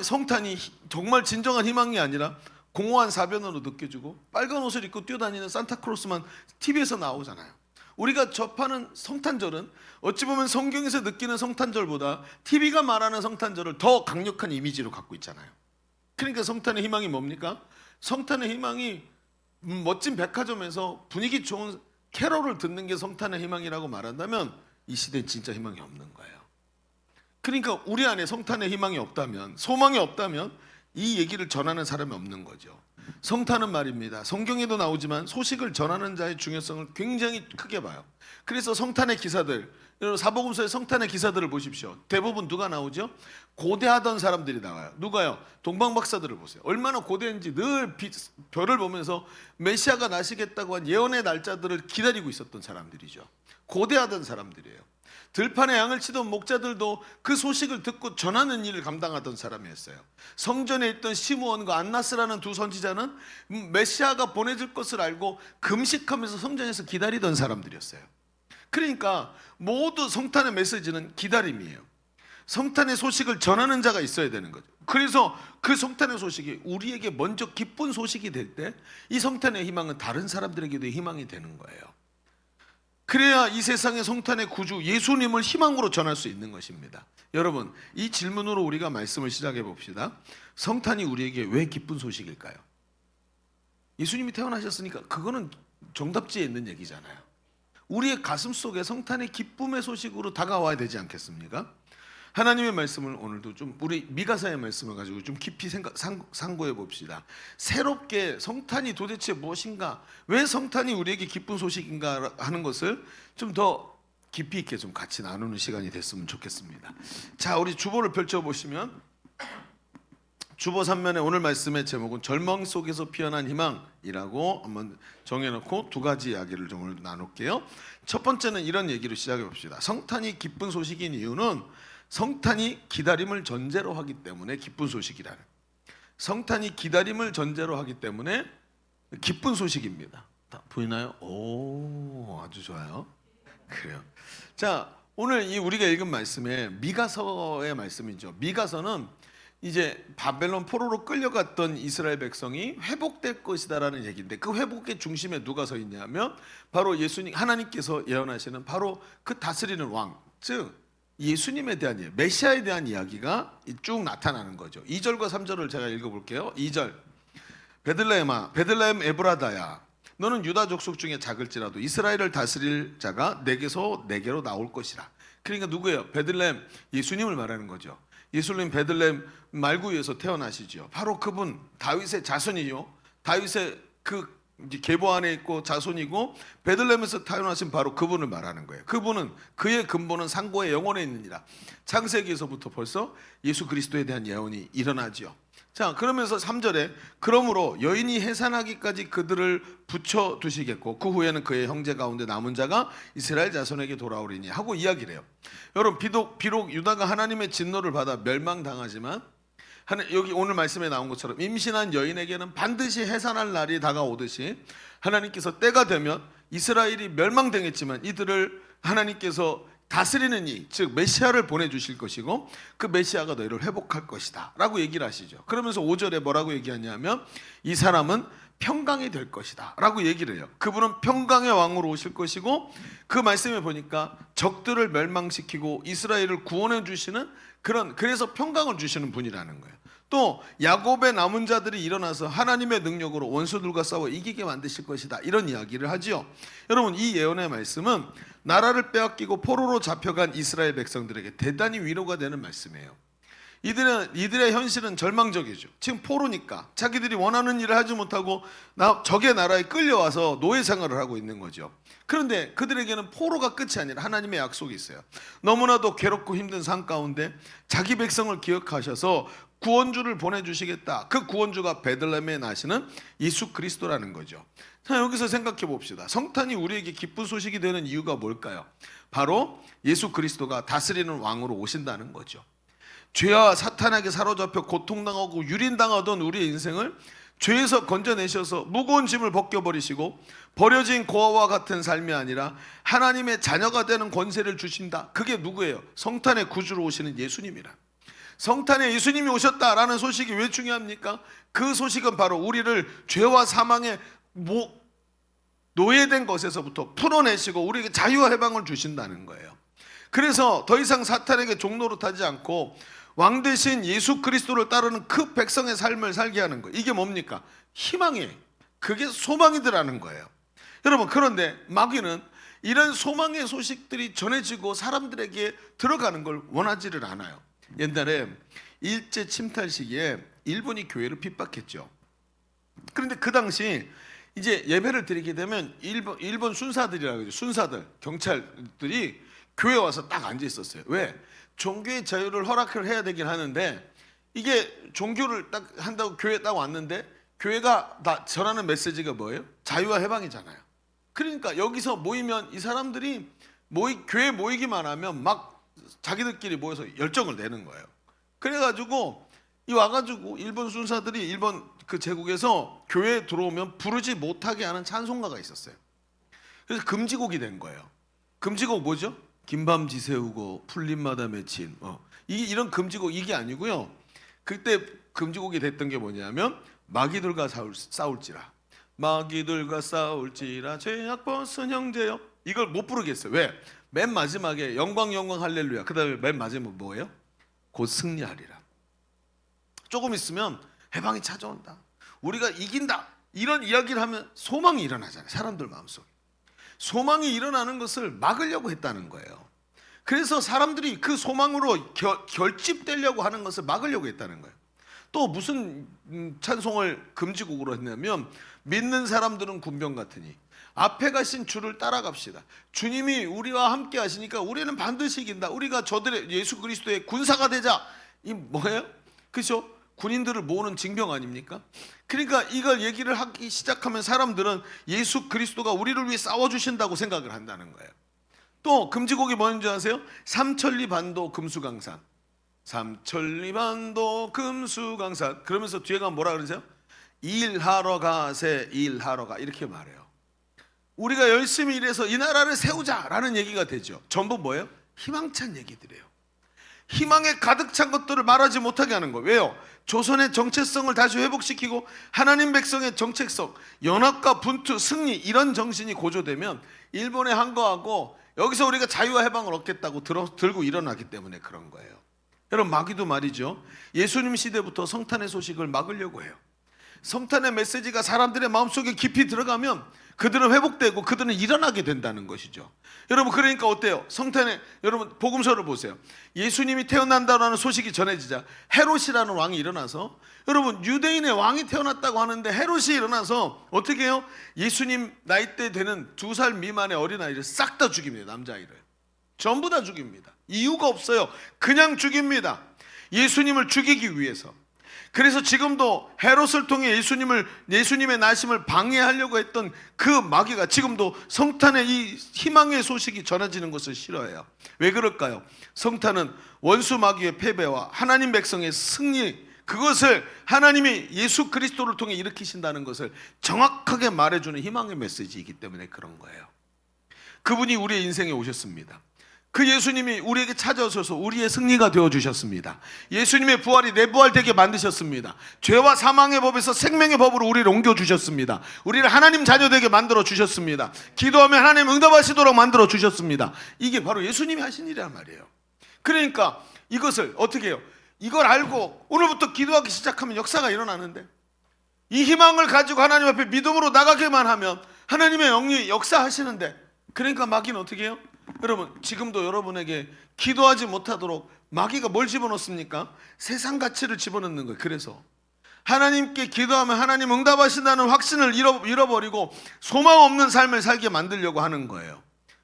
성탄이 정말 진정한 희망이 아니라 공허한 사변으로 느껴지고 빨간 옷을 입고 뛰어다니는 산타클로스만 TV에서 나오잖아요. 우리가 접하는 성탄절은 어찌 보면 성경에서 느끼는 성탄절보다 TV가 말하는 성탄절을 더 강력한 이미지로 갖고 있잖아요. 그러니까 성탄의 희망이 뭡니까? 성탄의 희망이 멋진 백화점에서 분위기 좋은 캐롤을 듣는 게 성탄의 희망이라고 말한다면 이 시대엔 진짜 희망이 없는 거예요. 그러니까 우리 안에 성탄의 희망이 없다면, 소망이 없다면 이 얘기를 전하는 사람이 없는 거죠. 성탄은 말입니다, 성경에도 나오지만 소식을 전하는 자의 중요성을 굉장히 크게 봐요. 그래서 성탄의 기사들, 여러분 사복음서의 성탄의 기사들을 보십시오. 대부분 누가 나오죠? 고대하던 사람들이 나와요. 누가요? 동방박사들을 보세요. 얼마나 고대인지 늘 별을 보면서 메시아가 나시겠다고 한 예언의 날짜들을 기다리고 있었던 사람들이죠. 고대하던 사람들이에요. 들판에 양을 치던 목자들도 그 소식을 듣고 전하는 일을 감당하던 사람이었어요. 성전에 있던 시므온과 안나스라는 두 선지자는 메시아가 보내질 것을 알고 금식하면서 성전에서 기다리던 사람들이었어요. 그러니까 모두 성탄의 메시지는 기다림이에요. 성탄의 소식을 전하는 자가 있어야 되는 거죠. 그래서 그 성탄의 소식이 우리에게 먼저 기쁜 소식이 될 때 이 성탄의 희망은 다른 사람들에게도 희망이 되는 거예요. 그래야 이 세상의 성탄의 구주 예수님을 희망으로 전할 수 있는 것입니다. 여러분, 이 질문으로 우리가 말씀을 시작해 봅시다. 성탄이 우리에게 왜 기쁜 소식일까요? 예수님이 태어나셨으니까 그거는 정답지에 있는 얘기잖아요. 우리의 가슴 속에 성탄의 기쁨의 소식으로 다가와야 되지 않겠습니까? 하나님의 말씀을 오늘도 좀 우리 미가서의 말씀을 가지고 좀 깊이 상고해 봅시다. 새롭게 성탄이 도대체 무엇인가, 왜 성탄이 우리에게 기쁜 소식인가 하는 것을 좀 더 깊이 있게 좀 같이 나누는 시간이 됐으면 좋겠습니다. 자, 우리 주보를 펼쳐보시면 주보 3면에 오늘 말씀의 제목은 절망 속에서 피어난 희망이라고 한번 정해놓고 두 가지 이야기를 좀 오늘 나눌게요. 첫 번째는 이런 얘기로 시작해 봅시다. 성탄이 기쁜 소식인 이유는 성탄이 기다림을 전제로 하기 때문에 기쁜 소식이라는, 성탄이 기다림을 전제로 하기 때문에 기쁜 소식입니다. 다 보이나요? 오, 아주 좋아요. 그래요. 자, 오늘 이 우리가 읽은 말씀에 미가서의 말씀이죠. 미가서는 이제 바벨론 포로로 끌려갔던 이스라엘 백성이 회복될 것이다라는 얘기인데, 그 회복의 중심에 누가 서 있냐면 바로 예수님, 하나님께서 예언하시는 바로 그 다스리는 왕, 즉 예수님에 대한, 메시아에 대한 이야기가 쭉 나타나는 거죠. 2절과 3절을 제가 읽어볼게요. 2절, 베들레헴 에브라다야, 너는 유다 족속 중에 작을지라도 이스라엘을 다스릴 자가 내게서 내게로 나올 것이라. 그러니까 누구예요? 베들레헴 예수님을 말하는 거죠. 예수님 베들레헴 말구에서 태어나시죠. 바로 그분 다윗의 자손이요. 다윗의 그 이제 계보 안에 있고 자손이고 베들레헴에서 태어나신 바로 그분을 말하는 거예요. 그분은 그의 근본은 상고의 영혼에 있느니라. 창세기에서부터 벌써 예수 그리스도에 대한 예언이 일어나지요. 자, 그러면서 3절에 그러므로 여인이 해산하기까지 그들을 붙여 두시겠고 그 후에는 그의 형제 가운데 남은 자가 이스라엘 자손에게 돌아오리니 하고 이야기를 해요. 여러분 비록 유다가 하나님의 진노를 받아 멸망당하지만 여기 오늘 말씀에 나온 것처럼 임신한 여인에게는 반드시 해산할 날이 다가오듯이 하나님께서 때가 되면 이스라엘이 멸망당했지만 이들을 하나님께서 다스리는 이, 즉 메시아를 보내주실 것이고 그 메시아가 너희를 회복할 것이다 라고 얘기를 하시죠. 그러면서 5절에 뭐라고 얘기하냐면 이 사람은 평강이 될 것이다 라고 얘기를 해요. 그분은 평강의 왕으로 오실 것이고 그 말씀에 보니까 적들을 멸망시키고 이스라엘을 구원해 주시는 그래서 평강을 주시는 분이라는 거예요. 또 야곱의 남은 자들이 일어나서 하나님의 능력으로 원수들과 싸워 이기게 만드실 것이다 이런 이야기를 하지요. 여러분 이 예언의 말씀은 나라를 빼앗기고 포로로 잡혀간 이스라엘 백성들에게 대단히 위로가 되는 말씀이에요. 이들의 현실은 절망적이죠. 지금 포로니까 자기들이 원하는 일을 하지 못하고 적의 나라에 끌려와서 노예 생활을 하고 있는 거죠. 그런데 그들에게는 포로가 끝이 아니라 하나님의 약속이 있어요. 너무나도 괴롭고 힘든 삶 가운데 자기 백성을 기억하셔서 구원주를 보내주시겠다. 그 구원주가 베들레헴에 나시는 예수 그리스도라는 거죠. 자, 여기서 생각해 봅시다. 성탄이 우리에게 기쁜 소식이 되는 이유가 뭘까요? 바로 예수 그리스도가 다스리는 왕으로 오신다는 거죠. 죄와 사탄에게 사로잡혀 고통당하고 유린당하던 우리의 인생을 죄에서 건져내셔서 무거운 짐을 벗겨버리시고 버려진 고아와 같은 삶이 아니라 하나님의 자녀가 되는 권세를 주신다. 그게 누구예요? 성탄의 구주로 오시는 예수님이라. 성탄에 예수님이 오셨다라는 소식이 왜 중요합니까? 그 소식은 바로 우리를 죄와 사망에 노예된 것에서부터 풀어내시고 우리에게 자유와 해방을 주신다는 거예요. 그래서 더 이상 사탄에게 종노릇하지 않고 왕 대신 예수 그리스도를 따르는 그 백성의 삶을 살게 하는 거예요. 이게 뭡니까? 희망이에요. 그게 소망이더라는 거예요. 여러분 그런데 마귀는 이런 소망의 소식들이 전해지고 사람들에게 들어가는 걸 원하지를 않아요. 옛날에 일제 침탈 시기에 일본이 교회를 핍박했죠. 그런데 그 당시 이제 예배를 드리게 되면 일본 순사들이라고 하죠. 순사들, 경찰들이 교회에 와서 딱 앉아 있었어요. 왜? 종교의 자유를 허락을 해야 되긴 하는데 이게 종교를 딱 한다고 교회에 딱 왔는데 교회가 전하는 메시지가 뭐예요? 자유와 해방이잖아요. 그러니까 여기서 모이면 이 사람들이 교회에 모이기만 하면 막 자기들끼리 모여서 열정을 내는 거예요. 그래가지고 와가지고 일본 순사들이 일본 그 제국에서 교회에 들어오면 부르지 못하게 하는 찬송가가 있었어요. 그래서 금지곡이 된 거예요. 금지곡 뭐죠? 긴밤 지새우고 풀잎마다 맺힌 이런 금지곡 이게 아니고요. 그때 금지곡이 됐던 게 뭐냐면 마귀들과 싸울지라 마귀들과 싸울지라 죄악 벗은 형제여 이걸 못 부르겠어요. 왜? 맨 마지막에 영광 할렐루야 그 다음에 맨 마지막 뭐예요? 곧 승리하리라. 조금 있으면 해방이 찾아온다. 우리가 이긴다. 이런 이야기를 하면 소망이 일어나잖아요. 사람들 마음속에. 소망이 일어나는 것을 막으려고 했다는 거예요. 그래서 사람들이 그 소망으로 결집되려고 하는 것을 막으려고 했다는 거예요. 또 무슨 찬송을 금지곡으로 했냐면 믿는 사람들은 군병 같으니 앞에 가신 주를 따라갑시다. 주님이 우리와 함께 하시니까 우리는 반드시 이긴다. 우리가 저들의 예수 그리스도의 군사가 되자. 이 뭐예요? 그렇죠? 군인들을 모으는 징병 아닙니까? 그러니까 이걸 얘기를 하기 시작하면 사람들은 예수 그리스도가 우리를 위해 싸워주신다고 생각을 한다는 거예요. 또 금지곡이 뭔지 아세요? 삼천리 반도 금수강산. 삼천리 반도 금수강산. 그러면서 뒤에 가면 뭐라 그러세요? 일하러 가세 일하러 가 이렇게 말해요. 우리가 열심히 일해서 이 나라를 세우자라는 얘기가 되죠. 전부 뭐예요? 희망찬 얘기들이에요. 희망에 가득 찬 것들을 말하지 못하게 하는 거예요. 왜요? 조선의 정체성을 다시 회복시키고 하나님 백성의 정체성, 연합과 분투, 승리 이런 정신이 고조되면 일본에 항거하고 여기서 우리가 자유와 해방을 얻겠다고 들고 일어나기 때문에 그런 거예요. 여러분 마귀도 말이죠. 예수님 시대부터 성탄의 소식을 막으려고 해요. 성탄의 메시지가 사람들의 마음속에 깊이 들어가면 그들은 회복되고 그들은 일어나게 된다는 것이죠. 여러분, 그러니까 어때요? 성탄에 여러분 복음서를 보세요. 예수님이 태어난다라는 소식이 전해지자 헤롯이라는 왕이 일어나서, 여러분 유대인의 왕이 태어났다고 하는데 헤롯이 일어나서 어떻게 해요? 예수님 나이대 되는 2살 미만의 어린아이를 싹 다 죽입니다. 남자아이를 전부 다 죽입니다. 이유가 없어요. 그냥 죽입니다. 예수님을 죽이기 위해서. 그래서 지금도 헤롯을 통해 예수님의 나심을 방해하려고 했던 그 마귀가 지금도 성탄의 이 희망의 소식이 전해지는 것을 싫어해요. 왜 그럴까요? 성탄은 원수 마귀의 패배와 하나님 백성의 승리, 그것을 하나님이 예수 그리스도를 통해 일으키신다는 것을 정확하게 말해주는 희망의 메시지이기 때문에 그런 거예요. 그분이 우리의 인생에 오셨습니다. 그 예수님이 우리에게 찾아오셔서 우리의 승리가 되어주셨습니다. 예수님의 부활이 내 부활 되게 만드셨습니다. 죄와 사망의 법에서 생명의 법으로 우리를 옮겨주셨습니다. 우리를 하나님 자녀 되게 만들어주셨습니다. 기도하면 하나님 응답하시도록 만들어주셨습니다. 이게 바로 예수님이 하신 일이란 말이에요. 그러니까 이것을 어떻게 해요? 이걸 알고 오늘부터 기도하기 시작하면 역사가 일어나는데, 이 희망을 가지고 하나님 앞에 믿음으로 나가기만 하면 하나님의 영이 역사하시는데, 그러니까 마귀는 어떻게 해요? 여러분, 지금도 여러분에게 기도하지 못하도록 마귀가 뭘 집어넣습니까? 세상 가치를 집어넣는 거예요. 그래서 하나님께 기도하면 하나님 응답하신다는 확신을 잃어버리고 소망 없는 삶을 살게 만들려고 하는 거예요.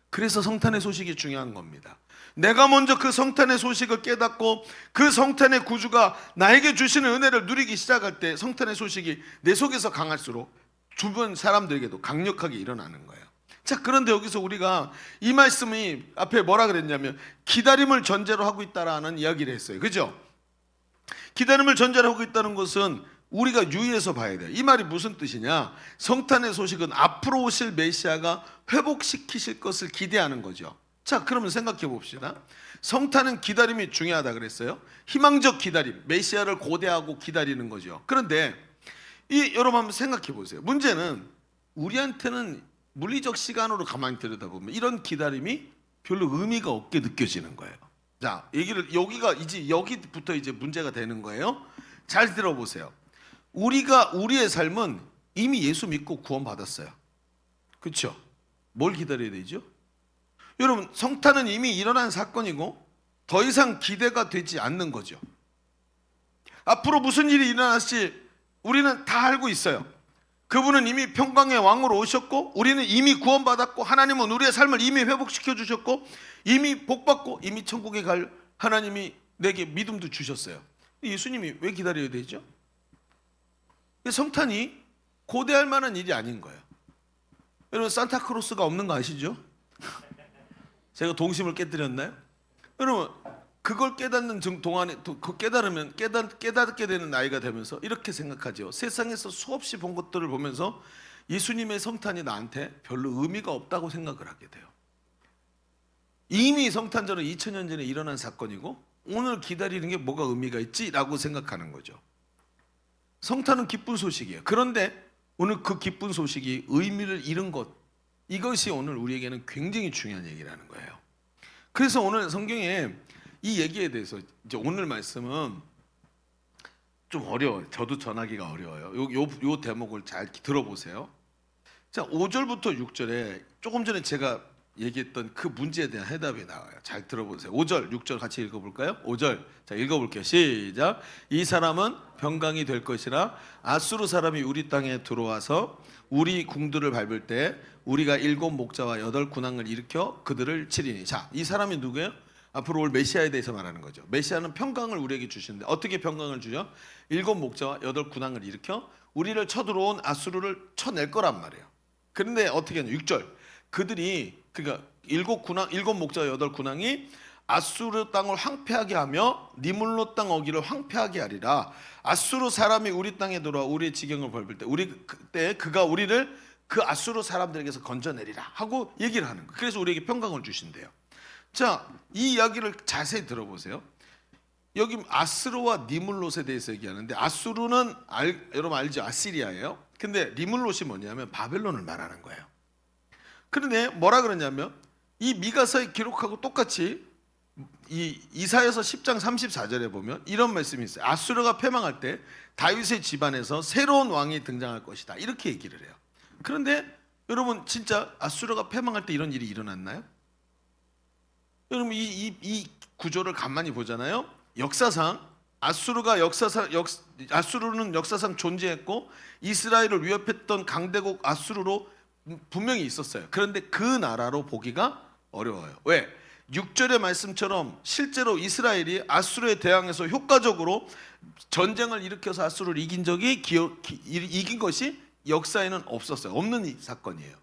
그래서 성탄의 소식이 중요한 겁니다. 내가 먼저 그 성탄의 소식을 깨닫고 그 성탄의 구주가 나에게 주시는 은혜를 누리기 시작할 때 성탄의 소식이 내 속에서 강할수록 주변 사람들에게도 강력하게 일어나는 거예요. 자, 그런데 여기서 우리가 이 말씀이 앞에 뭐라 그랬냐면 기다림을 전제로 하고 있다라는 이야기를 했어요. 그죠? 기다림을 전제로 하고 있다는 것은 우리가 유의해서 봐야 돼요. 이 말이 무슨 뜻이냐? 성탄의 소식은 앞으로 오실 메시아가 회복시키실 것을 기대하는 거죠. 자, 그러면 생각해 봅시다. 성탄은 기다림이 중요하다 그랬어요. 희망적 기다림, 메시아를 고대하고 기다리는 거죠. 그런데 여러분 한번 생각해 보세요. 문제는 우리한테는 물리적 시간으로 가만히 들여다보면 이런 기다림이 별로 의미가 없게 느껴지는 거예요. 자, 여기부터 이제 문제가 되는 거예요. 잘 들어보세요. 우리의 삶은 이미 예수 믿고 구원받았어요. 그렇죠? 뭘 기다려야 되죠? 여러분, 성탄은 이미 일어난 사건이고 더 이상 기대가 되지 않는 거죠. 앞으로 무슨 일이 일어날지 우리는 다 알고 있어요. 그분은 이미 평강의 왕으로 오셨고 우리는 이미 구원받았고 하나님은 우리의 삶을 이미 회복시켜 주셨고 이미 복받고 이미 천국에 갈 하나님이 내게 믿음도 주셨어요. 예수님이 왜 기다려야 되죠? 성탄이 고대할 만한 일이 아닌 거예요. 여러분, 산타크로스가 없는 거 아시죠? 제가 동심을 깨뜨렸나요? 여러분, 그걸 깨닫는 동안에 깨닫게 되는 나이가 되면서 이렇게 생각하죠. 세상에서 수없이 본 것들을 보면서 예수님의 성탄이 나한테 별로 의미가 없다고 생각을 하게 돼요. 이미 성탄절은 2000년 전에 일어난 사건이고 오늘 기다리는 게 뭐가 의미가 있지라고 생각하는 거죠. 성탄은 기쁜 소식이에요. 그런데 오늘 그 기쁜 소식이 의미를 잃은 것, 이것이 오늘 우리에게는 굉장히 중요한 얘기라는 거예요. 그래서 오늘 성경에 이 얘기에 대해서 이제 오늘 말씀은 좀 어려워요. 저도 전하기가 어려워요. 요 대목을 잘 들어보세요. 자, 5절부터 6절에 조금 전에 제가 얘기했던 그 문제에 대한 해답이 나와요. 잘 들어보세요. 5절, 6절 같이 읽어볼까요? 5절, 자 읽어볼게요. 시작. 이 사람은 평강이 될 것이라 아수르 사람이 우리 땅에 들어와서 우리 궁들을 밟을 때 우리가 7 목자와 8 군왕을 일으켜 그들을 치리니. 자, 이 사람이 누구예요? 앞으로 올 메시아에 대해서 말하는 거죠. 메시아는 평강을 우리에게 주시는데 어떻게 평강을 주죠? 7 목자와 8 군왕을 일으켜 우리를 쳐들어온 아수르를 쳐낼 거란 말이에요. 그런데 어떻게 하냐? 6절. 그들이 그러니까 7 목자와 8 군왕이 아수르 땅을 황폐하게 하며 니물로 땅 어기를 황폐하게 하리라. 아수르 사람이 우리 땅에 들어와 우리의 지경을 벌빌 때 그때 그가 우리를 그 아수르 사람들에게서 건져내리라 하고 얘기를 하는 거예요. 그래서 우리에게 평강을 주신대요. 자, 이 이야기를 자세히 들어보세요. 여기 아스루와 니물롯에 대해서 얘기하는데 아수르는 여러분 알죠? 아시리아예요. 근데 니물롯이 뭐냐면 바벨론을 말하는 거예요. 그런데 뭐라 그러냐면 이 미가서에 기록하고 똑같이 이 이사야서 10장 34절에 보면 이런 말씀이 있어요. 아수르가 패망할 때 다윗의 집안에서 새로운 왕이 등장할 것이다. 이렇게 얘기를 해요. 그런데 여러분 진짜 아수르가 패망할 때 이런 일이 일어났나요? 여러분 이 구조를 가만히 보잖아요. 역사상 아수르는 역사상 존재했고 이스라엘을 위협했던 강대국 아수르로 분명히 있었어요. 그런데 그 나라로 보기가 어려워요. 왜? 6절의 말씀처럼 실제로 이스라엘이 아수르에 대항해서 효과적으로 전쟁을 일으켜서 아수르를 이긴 이긴 것이 역사에는 없었어요. 없는 이 사건이에요.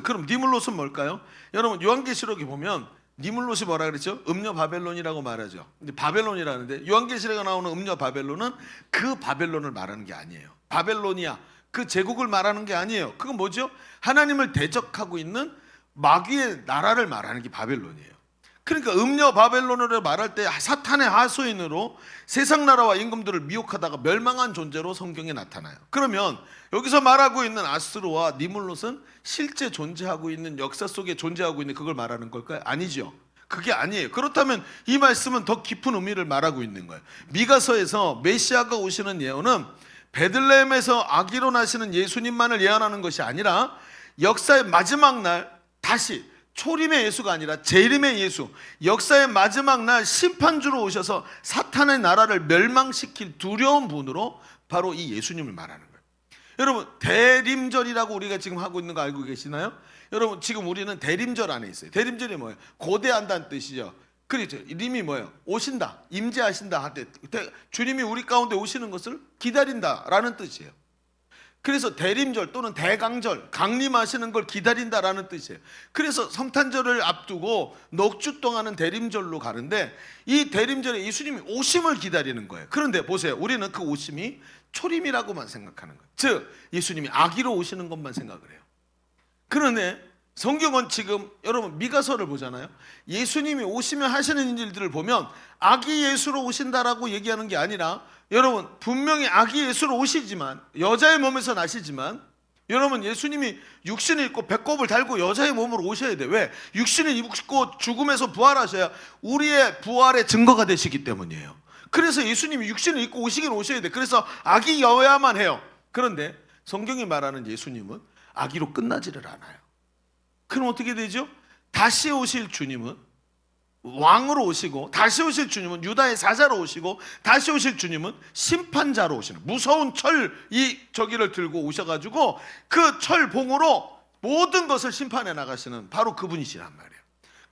그럼 니물롯은 뭘까요? 여러분 요한계시록에 보면 니물롯이 뭐라 그랬죠? 음녀 바벨론이라고 말하죠. 근데 바벨론이라는데 요한계시록에 나오는 음녀 바벨론은 그 바벨론을 말하는 게 아니에요. 바벨로니아 그 제국을 말하는 게 아니에요. 그건 뭐죠? 하나님을 대적하고 있는 마귀의 나라를 말하는 게 바벨론이에요. 그러니까 음녀 바벨론을 말할 때 사탄의 하소인으로 세상 나라와 임금들을 미혹하다가 멸망한 존재로 성경에 나타나요. 그러면 여기서 말하고 있는 아수르와 니물롯은 실제 존재하고 있는 역사 속에 존재하고 있는 그걸 말하는 걸까요? 아니죠. 그게 아니에요. 그렇다면 이 말씀은 더 깊은 의미를 말하고 있는 거예요. 미가서에서 메시아가 오시는 예언은 베들레헴에서 아기로 나시는 예수님만을 예언하는 것이 아니라 역사의 마지막 날 다시 초림의 예수가 아니라 재림의 예수, 역사의 마지막 날 심판주로 오셔서 사탄의 나라를 멸망시킬 두려운 분으로 바로 이 예수님을 말하는 거예요. 여러분 대림절이라고 우리가 지금 하고 있는 거 알고 계시나요? 여러분 지금 우리는 대림절 안에 있어요. 대림절이 뭐예요? 고대한다는 뜻이죠. 그렇죠. 림이 뭐예요? 오신다, 임재하신다 할 때 주님이 우리 가운데 오시는 것을 기다린다라는 뜻이에요. 그래서 대림절 또는 대강절, 강림하시는 걸 기다린다라는 뜻이에요. 그래서 성탄절을 앞두고 넉 주 동안은 대림절로 가는데 이 대림절에 예수님이 오심을 기다리는 거예요. 그런데 보세요. 우리는 그 오심이 초림이라고만 생각하는 거예요. 즉 예수님이 아기로 오시는 것만 생각을 해요. 그런데 성경은 지금 여러분 미가서를 보잖아요. 예수님이 오시면 하시는 일들을 보면 아기 예수로 오신다라고 얘기하는 게 아니라 여러분 분명히 아기 예수로 오시지만 여자의 몸에서 나시지만 여러분 예수님이 육신을 입고 배꼽을 달고 여자의 몸으로 오셔야 돼요. 왜? 육신을 입고 죽음에서 부활하셔야 우리의 부활의 증거가 되시기 때문이에요. 그래서 예수님이 육신을 입고 오시긴 오셔야 돼요. 그래서 아기여야만 해요. 그런데 성경이 말하는 예수님은 아기로 끝나지를 않아요. 그럼 어떻게 되죠? 다시 오실 주님은 왕으로 오시고 다시 오실 주님은 유다의 사자로 오시고 다시 오실 주님은 심판자로 오시는 무서운 저기를 들고 오셔가지고 그 철봉으로 모든 것을 심판해 나가시는 바로 그분이시란 말이에요.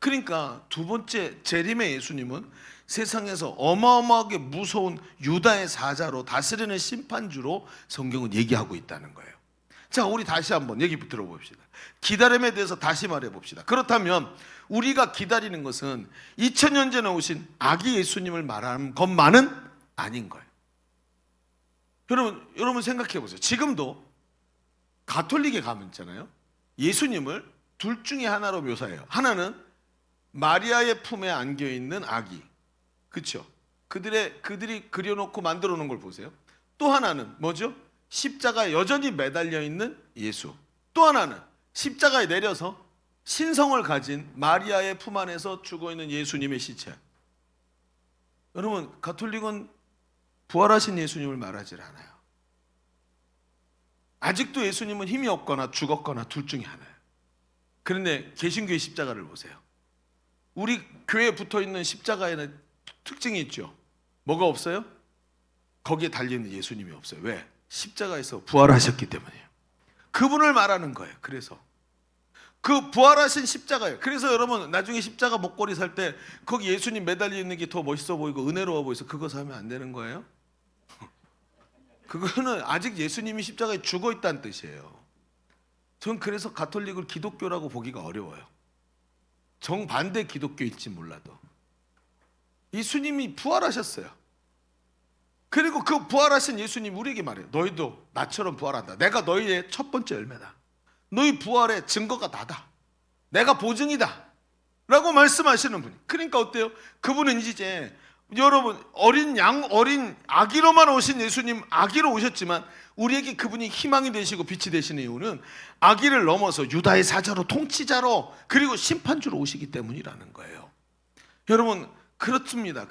그러니까 두 번째 재림의 예수님은 세상에서 어마어마하게 무서운 유다의 사자로 다스리는 심판주로 성경은 얘기하고 있다는 거예요. 자, 우리 다시 한번 얘기 들어봅시다. 기다림에 대해서 다시 말해봅시다. 그렇다면 우리가 기다리는 것은 2000년 전에 오신 아기 예수님을 말하는 것만은 아닌 거예요. 여러분 생각해 보세요. 지금도 가톨릭에 가면 있잖아요. 예수님을 둘 중에 하나로 묘사해요. 하나는 마리아의 품에 안겨 있는 아기, 그렇죠? 그들이 그려놓고 만들어 놓은 걸 보세요. 또 하나는 뭐죠? 십자가에 여전히 매달려 있는 예수. 또 하나는 십자가에 내려서 신성을 가진 마리아의 품 안에서 죽어 있는 예수님의 시체. 여러분, 가톨릭은 부활하신 예수님을 말하지 않아요. 아직도 예수님은 힘이 없거나 죽었거나 둘 중에 하나예요. 그런데 개신교의 십자가를 보세요. 우리 교회에 붙어 있는 십자가에는 특징이 있죠. 뭐가 없어요? 거기에 달려있는 예수님이 없어요. 왜? 십자가에서 부활하셨기 때문이에요. 그분을 말하는 거예요. 그래서 그 부활하신 십자가예요. 그래서 여러분 나중에 십자가 목걸이 살 때 거기 예수님 매달려 있는 게 더 멋있어 보이고 은혜로워 보여서 그거 사면 안 되는 거예요? 그거는 아직 예수님이 십자가에 죽어 있다는 뜻이에요. 전 그래서 가톨릭을 기독교라고 보기가 어려워요. 정반대 기독교일지 몰라도 예수님이 부활하셨어요. 그리고 그 부활하신 예수님 우리에게 말해요. 너희도 나처럼 부활한다. 내가 너희의 첫 번째 열매다. 너희 부활의 증거가 나다. 내가 보증이다. 라고 말씀하시는 분이. 그러니까 어때요? 그분은 이제 여러분 어린 아기로만 오신 예수님, 아기로 오셨지만 우리에게 그분이 희망이 되시고 빛이 되시는 이유는 아기를 넘어서 유다의 사자로 통치자로 그리고 심판주로 오시기 때문이라는 거예요. 여러분 그렇습니다.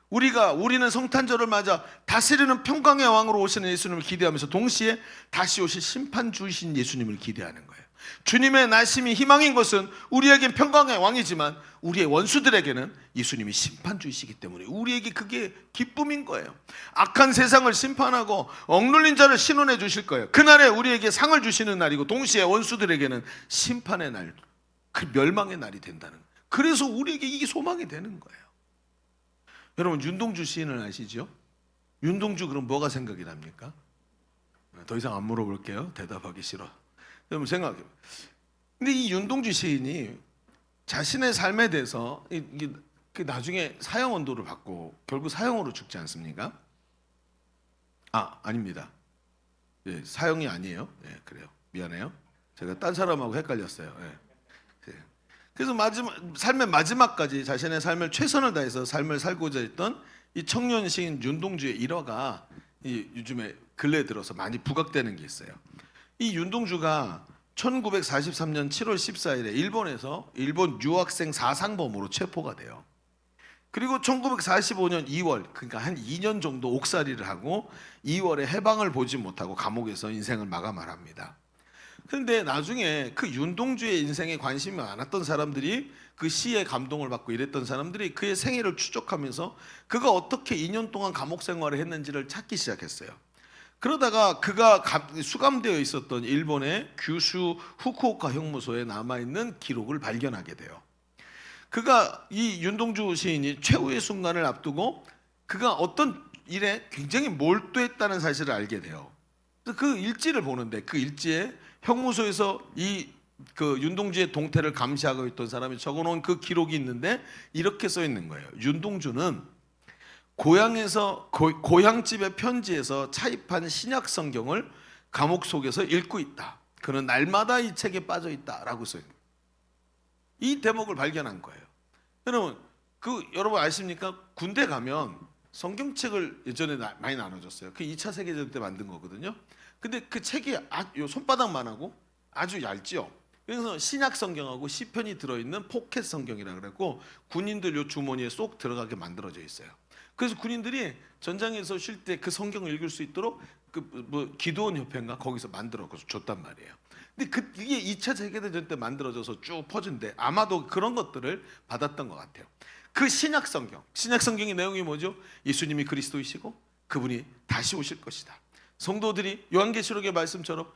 우리는 성탄절을 맞아 다스리는 평강의 왕으로 오시는 예수님을 기대하면서 동시에 다시 오실 심판주이신 예수님을 기대하는 거예요. 주님의 나심이 희망인 것은 우리에겐 평강의 왕이지만 우리의 원수들에게는 예수님이 심판주이시기 때문에 우리에게 그게 기쁨인 거예요. 악한 세상을 심판하고 억눌린 자를 신원해 주실 거예요. 그날에 우리에게 상을 주시는 날이고 동시에 원수들에게는 심판의 날, 그 멸망의 날이 된다는 거예요. 그래서 우리에게 이게 소망이 되는 거예요. 여러분 윤동주 시인을 아시죠? 윤동주 그럼 뭐가 생각이 납니까? 더 이상 안 물어볼게요. 대답하기 싫어. 여러분 생각해요. 근데 이 윤동주 시인이 자신의 삶에 대해서 나중에 사형 언도를 받고 결국 사형으로 죽지 않습니까? 아닙니다. 예, 사형이 아니에요. 예, 그래요. 미안해요. 제가 딴 사람하고 헷갈렸어요. 예. 그래서 삶의 마지막까지 자신의 삶을 최선을 다해서 삶을 살고자 했던 이 청년 시인 윤동주의 일화가 요즘에 근래에 들어서 많이 부각되는 게 있어요. 이 윤동주가 1943년 7월 14일에 일본에서 일본 유학생 사상범으로 체포가 돼요. 그리고 1945년 2월, 그러니까 한 2년 정도 옥살이를 하고 2월에 해방을 보지 못하고 감옥에서 인생을 마감합니다. 그런데 나중에 그 윤동주의 인생에 관심이 많았던 사람들이, 그 시에 감동을 받고 이랬던 사람들이 그의 생애를 추적하면서 그가 어떻게 2년 동안 감옥 생활을 했는지를 찾기 시작했어요. 그러다가 그가 수감되어 있었던 일본의 규슈 후쿠오카 형무소에 남아있는 기록을 발견하게 돼요. 그가 이 윤동주 시인이 최후의 순간을 앞두고 그가 어떤 일에 굉장히 몰두했다는 사실을 알게 돼요. 그 일지를 보는데 그 일지에 형무소에서 그 윤동주의 동태를 감시하고 있던 사람이 적어놓은 그 기록이 있는데 이렇게 써 있는 거예요. 윤동주는 고향집의 편지에서 차입한 신약 성경을 감옥 속에서 읽고 있다. 그는 날마다 이 책에 빠져 있다라고 써 있는 거예요. 이 대목을 발견한 거예요. 여러분 아십니까? 군대 가면 성경책을 예전에 많이 나눠줬어요. 그 2차 세계대전 때 만든 거거든요. 근데 그 책이 요 손바닥만 하고 아주 얇죠. 그래서 신약 성경하고 시편이 들어있는 포켓 성경이라 그랬고 군인들 요 주머니에 쏙 들어가게 만들어져 있어요. 그래서 군인들이 전장에서 쉴 때 그 성경을 읽을 수 있도록 기도원 협회인가 거기서 만들어 줬단 말이에요. 근데 이게 2차 세계대전 때 만들어져서 쭉 퍼진데 아마도 그런 것들을 받았던 것 같아요. 그 신약 성경의 내용이 뭐죠? 예수님이 그리스도이시고 그분이 다시 오실 것이다. 성도들이 요한계시록의 말씀처럼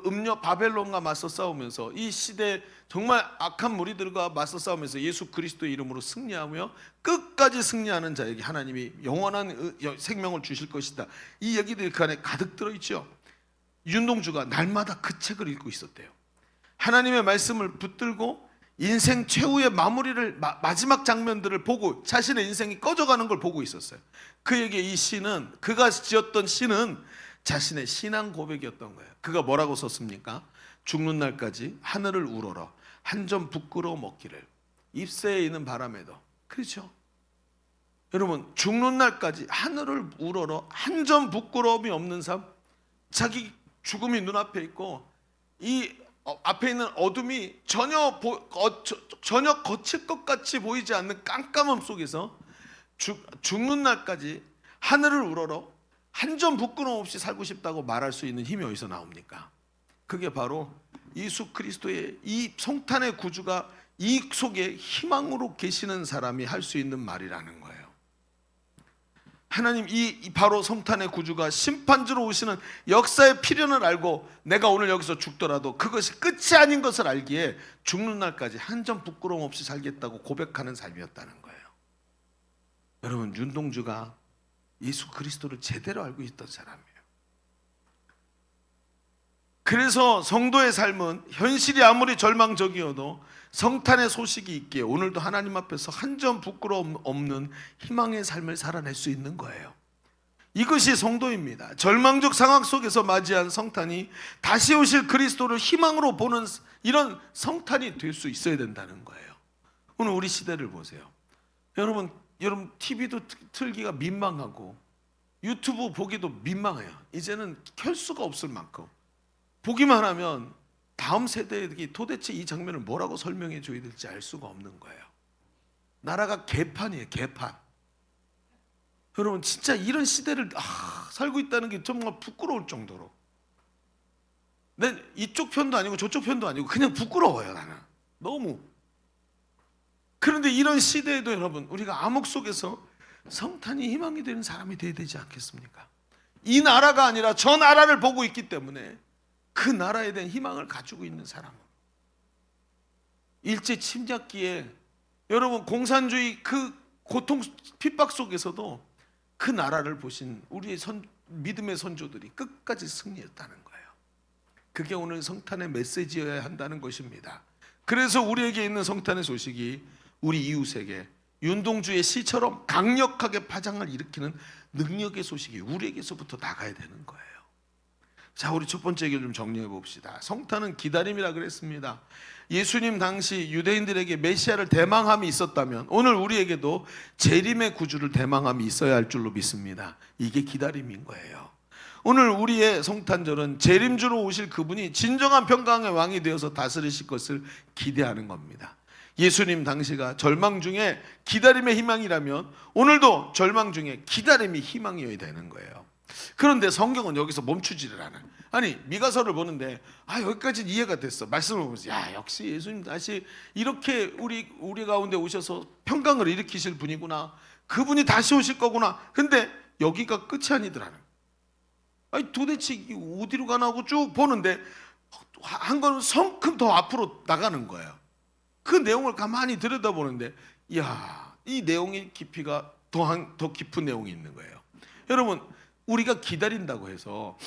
음녀 바벨론과 맞서 싸우면서 이 시대 정말 악한 무리들과 맞서 싸우면서 예수 그리스도의 이름으로 승리하며 끝까지 승리하는 자에게 하나님이 영원한 생명을 주실 것이다. 이 얘기들이 그 안에 가득 들어있죠. 윤동주가 날마다 그 책을 읽고 있었대요. 하나님의 말씀을 붙들고 인생 최후의 마무리를 마지막 장면들을 보고 자신의 인생이 꺼져가는 걸 보고 있었어요. 그에게 그가 지었던 시는 자신의 신앙 고백이었던 거예요. 그가 뭐라고 썼습니까? 죽는 날까지 하늘을 우러러 한 점 부끄러움 없기를 입새에 있는 바람에도. 그렇죠? 여러분 죽는 날까지 하늘을 우러러 한 점 부끄러움이 없는 삶, 자기 죽음이 눈앞에 있고 이 앞에 있는 어둠이 전혀 거칠 것 같이 보이지 않는 깜깜함 속에서 죽는 날까지 하늘을 우러러 한 점 부끄러움 없이 살고 싶다고 말할 수 있는 힘이 어디서 나옵니까? 그게 바로 예수 그리스도의 이 성탄의 구주가 이 속에 희망으로 계시는 사람이 할 수 있는 말이라는 거예요. 하나님 바로 성탄의 구주가 심판주로 오시는 역사의 필연을 알고 내가 오늘 여기서 죽더라도 그것이 끝이 아닌 것을 알기에 죽는 날까지 한 점 부끄러움 없이 살겠다고 고백하는 삶이었다는 거예요. 여러분 윤동주가 예수 그리스도를 제대로 알고 있던 사람이에요. 그래서 성도의 삶은 현실이 아무리 절망적이어도 성탄의 소식이 있기에 오늘도 하나님 앞에서 한 점 부끄러움 없는 희망의 삶을 살아낼 수 있는 거예요. 이것이 성도입니다. 절망적 상황 속에서 맞이한 성탄이 다시 오실 그리스도를 희망으로 보는 이런 성탄이 될 수 있어야 된다는 거예요. 오늘 우리 시대를 보세요. 여러분 TV도 틀기가 민망하고 유튜브 보기도 민망해요. 이제는 켤 수가 없을 만큼 보기만 하면 다음 세대에게 도대체 이 장면을 뭐라고 설명해 줘야 될지 알 수가 없는 거예요. 나라가 개판이에요. 개판. 여러분 진짜 이런 시대를 살고 있다는 게 정말 부끄러울 정도로. 난 이쪽 편도 아니고 저쪽 편도 아니고 그냥 부끄러워요. 나는 너무. 그런데 이런 시대에도 여러분 우리가 암흑 속에서 성탄이 희망이 되는 사람이 되어야 되지 않겠습니까? 이 나라가 아니라 저 나라를 보고 있기 때문에 그 나라에 대한 희망을 가지고 있는 사람. 일제 침략기에 여러분 공산주의 그 고통 핍박 속에서도 그 나라를 보신 우리의 믿음의 선조들이 끝까지 승리했다는 거예요. 그게 오늘 성탄의 메시지여야 한다는 것입니다. 그래서 우리에게 있는 성탄의 소식이 우리 이웃에게 윤동주의 시처럼 강력하게 파장을 일으키는 능력의 소식이 우리에게서부터 나가야 되는 거예요. 자, 우리 첫 번째 얘기를 좀 정리해 봅시다. 성탄은 기다림이라 그랬습니다. 예수님 당시 유대인들에게 메시아를 대망함이 있었다면 오늘 우리에게도 재림의 구주를 대망함이 있어야 할 줄로 믿습니다. 이게 기다림인 거예요. 오늘 우리의 성탄절은 재림주로 오실 그분이 진정한 평강의 왕이 되어서 다스리실 것을 기대하는 겁니다. 예수님 당시가 절망 중에 기다림의 희망이라면 오늘도 절망 중에 기다림이 희망이어야 되는 거예요. 그런데 성경은 여기서 멈추지를 않아요. 아니 미가서를 보는데 여기까지는 이해가 됐어. 말씀을 보면서 역시 예수님 다시 이렇게 우리 가운데 오셔서 평강을 일으키실 분이구나. 그분이 다시 오실 거구나. 근데 여기가 끝이 아니더라는. 아니 도대체 이게 어디로 가나 하고 쭉 보는데 한 걸음 성큼 더 앞으로 나가는 거예요. 그 내용을 가만히 들여다보는데 이 내용의 깊이가 더 깊은 내용이 있는 거예요. 여러분 우리가 기다린다고 해서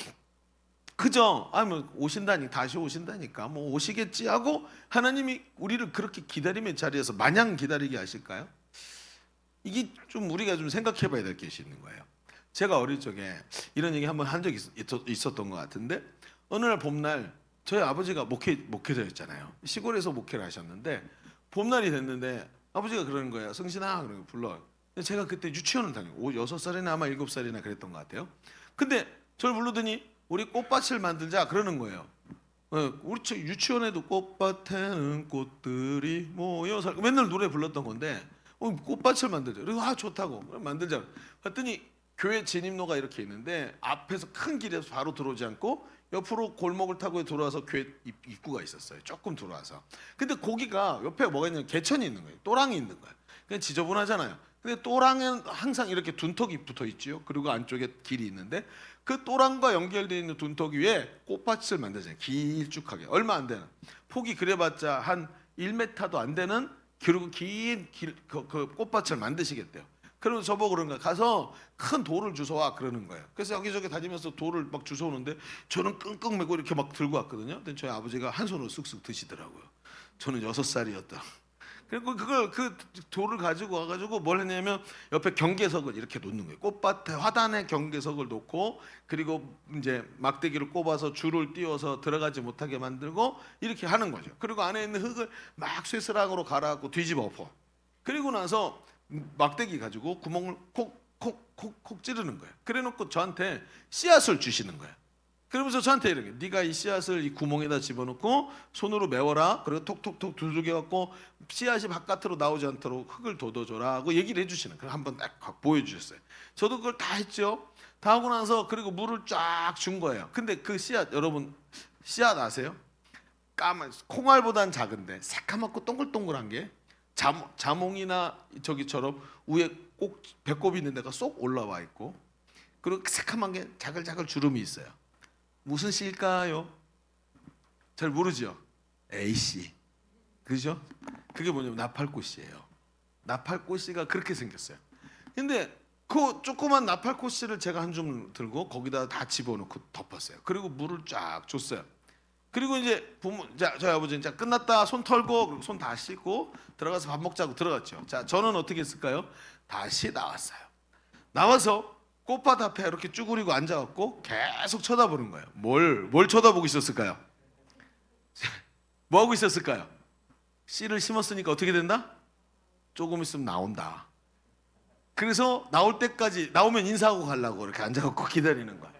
그저 다시 오신다니까 뭐 오시겠지 하고 하나님이 우리를 그렇게 기다림의 자리에서 마냥 기다리게 하실까요? 이게 좀 우리가 좀 생각해 봐야 될 것이 있는 거예요. 제가 어릴 적에 이런 얘기 한번 한 적이 있었던 것 같은데 어느 날 봄날 저희 아버지가 목회자였잖아요. 시골에서 목회를 하셨는데 봄날이 됐는데 아버지가 그러는 거예요. 성신아 그러고 불러요. 제가 그때 유치원을 다니고 6살이나 아마 7살이나 그랬던 것 같아요. 근데 저를 부르더니 우리 꽃밭을 만들자 그러는 거예요. 우리 유치원에도 꽃밭에는 꽃들이 모여서 맨날 노래 불렀던 건데 꽃밭을 만들자. 그래서 좋다고 만들자. 그랬더니 교회 진입로가 이렇게 있는데 앞에서 큰 길에서 바로 들어오지 않고 옆으로 골목을 타고 들어와서 교회 입구가 있었어요. 조금 들어와서. 근데 거기가 옆에 뭐가 있냐면 개천이 있는 거예요. 또랑이 있는 거예요. 그냥 지저분하잖아요. 근데 또랑은 항상 이렇게 둔턱이 붙어 있지요. 그리고 안쪽에 길이 있는데 그 또랑과 연결되어 있는 둔턱 위에 꽃밭을 만들잖아요. 길쭉하게 얼마 안 되는 폭이 그래봤자 한 1m도 안 되는 그리고 긴 그 꽃밭을 만드시겠대요. 그러면 저보고 그런 거야. 가서 큰 돌을 주워와 그러는 거예요. 그래서 여기저기 다니면서 돌을 막 주워오는데 저는 끙끙 메고 이렇게 막 들고 왔거든요. 근데 저희 아버지가 한 손으로 쓱쓱 드시더라고요. 저는 6살이었다. 그리고 그 돌을 가지고 와가지고 뭘 했냐면 옆에 경계석을 이렇게 놓는 거예요. 꽃밭에 화단에 경계석을 놓고 그리고 이제 막대기를 꼽아서 줄을 띄워서 들어가지 못하게 만들고 이렇게 하는 거죠. 그리고 안에 있는 흙을 막 쇠스랑으로 갈아갖고 뒤집어 엎어. 그리고 나서 막대기 가지고 구멍을 콕콕콕콕 찌르는 거예요. 그래놓고 저한테 씨앗을 주시는 거예요. 그러면서 저한테 이렇게 네가 이 씨앗을 이 구멍에다 집어넣고 손으로 메워라. 그리고 톡톡톡 두들겨갖고 씨앗이 바깥으로 나오지 않도록 흙을 돋워줘라 하고 얘기를 해주시는. 그걸 한번 딱 보여주셨어요. 저도 그걸 다 했죠. 다 하고 나서 그리고 물을 쫙 준 거예요. 근데 그 씨앗 여러분 씨앗 아세요? 까만 콩알보단 작은데 새까맣고 동글동글한 게 자몽이나 저기처럼 위에 꼭 배꼽이 있는 데가 쏙 올라와 있고 그리고 새까만 게 자글자글 주름이 있어요. 무슨 씨일까요? 잘 모르죠? A씨 그죠? 그게 뭐냐면 나팔꽃이에요. 나팔꽃씨가 그렇게 생겼어요. 근데 그 조그만 나팔꽃씨를 제가 한 줌 들고 거기다 다 집어넣고 덮었어요. 그리고 물을 쫙 줬어요. 그리고 이제 저희 아버지는 자 끝났다 손 털고 손 다 씻고 들어가서 밥 먹자고 들어갔죠. 자 저는 어떻게 했을까요? 다시 나왔어요. 나와서 꽃밭 앞에 이렇게 쭈그리고 앉아갖고 계속 쳐다보는 거예요. 뭘 쳐다보고 있었을까요? 뭐 하고 있었을까요? 씨를 심었으니까 어떻게 된다? 조금 있으면 나온다. 그래서 나올 때까지 나오면 인사하고 가려고 이렇게 앉아갖고 기다리는 거예요.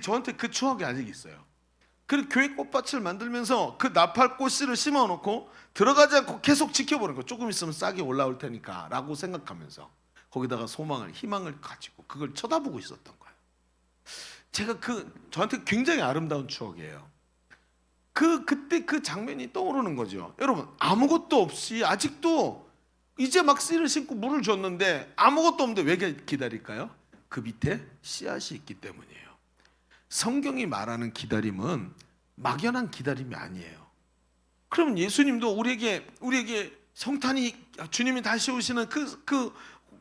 저한테 그 추억이 아직 있어요. 그 교회 꽃밭을 만들면서 그 나팔꽃씨를 심어놓고 들어가지 않고 계속 지켜보는 거예요. 조금 있으면 싹이 올라올 테니까 라고 생각하면서 거기다가 소망을, 희망을 가지고 그걸 쳐다보고 있었던 거예요. 제가 저한테 굉장히 아름다운 추억이에요. 그때 그 장면이 떠오르는 거죠. 여러분, 아무것도 없이 아직도 이제 막 씨를 심고 물을 줬는데 아무것도 없는데 왜 기다릴까요? 그 밑에 씨앗이 있기 때문이에요. 성경이 말하는 기다림은 막연한 기다림이 아니에요. 그럼 예수님도 우리에게 성탄이, 주님이 다시 오시는 그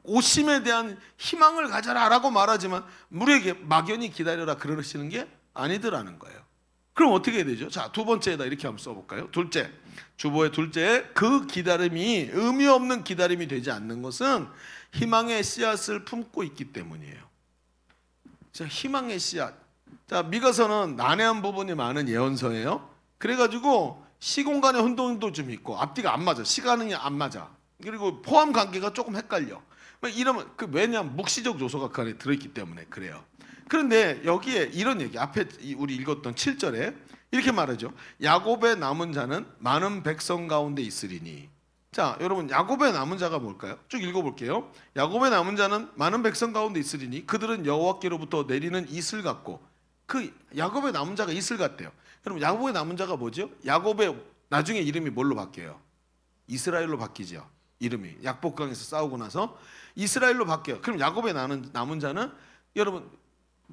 오심에 대한 희망을 가져라라고 말하지만 우리에게 막연히 기다려라 그러시는 게 아니더라는 거예요. 그럼 어떻게 해야 되죠? 자, 두 번째에다 이렇게 한번 써볼까요? 둘째, 주보의 둘째, 그 기다림이 의미 없는 기다림이 되지 않는 것은 희망의 씨앗을 품고 있기 때문이에요. 자, 희망의 씨앗. 자, 미가서는 난해한 부분이 많은 예언서예요. 그래가지고 시공간의 혼동도 좀 있고 앞뒤가 안 맞아, 시간이 안 맞아. 그리고 포함 관계가 조금 헷갈려. 이러면 왜냐하면 묵시적 요소가 그 안에 들어있기 때문에 그래요. 그런데 여기에 이런 얘기, 앞에 우리 읽었던 7절에 이렇게 말하죠. 야곱의 남은 자는 많은 백성 가운데 있으리니. 자, 여러분, 야곱의 남은 자가 뭘까요? 쭉 읽어볼게요. 야곱의 남은 자는 많은 백성 가운데 있으리니 그들은 여호와께로부터 내리는 이슬 같고. 그 야곱의 남은 자가 이슬 같대요. 여러분, 야곱의 남은 자가 뭐죠? 야곱의 나중에 이름이 뭘로 바뀌어요? 이스라엘로 바뀌죠. 이름이 약복강에서 싸우고 나서 이스라엘로 바뀌어요. 그럼 야곱의 남은 자는 여러분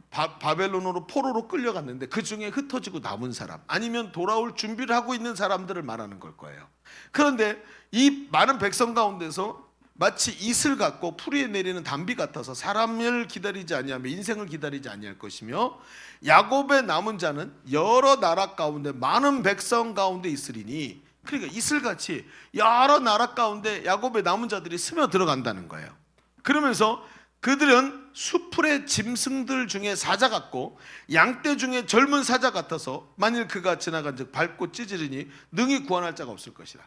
바벨론으로 포로로 끌려갔는데 그 중에 흩어지고 남은 사람, 아니면 돌아올 준비를 하고 있는 사람들을 말하는 걸 거예요. 그런데 이 많은 백성 가운데서 마치 이슬 같고 풀이에 내리는 단비 같아서 사람을 기다리지 아니하며 인생을 기다리지 아니할 것이며, 야곱의 남은 자는 여러 나라 가운데 많은 백성 가운데 있으리니, 그러니까 이슬같이 여러 나라 가운데 야곱의 남은 자들이 스며 들어간다는 거예요. 그러면서 그들은 수풀의 짐승들 중에 사자 같고 양떼 중에 젊은 사자 같아서 만일 그가 지나간 즉 밟고 찢으리니 능히 구원할 자가 없을 것이라.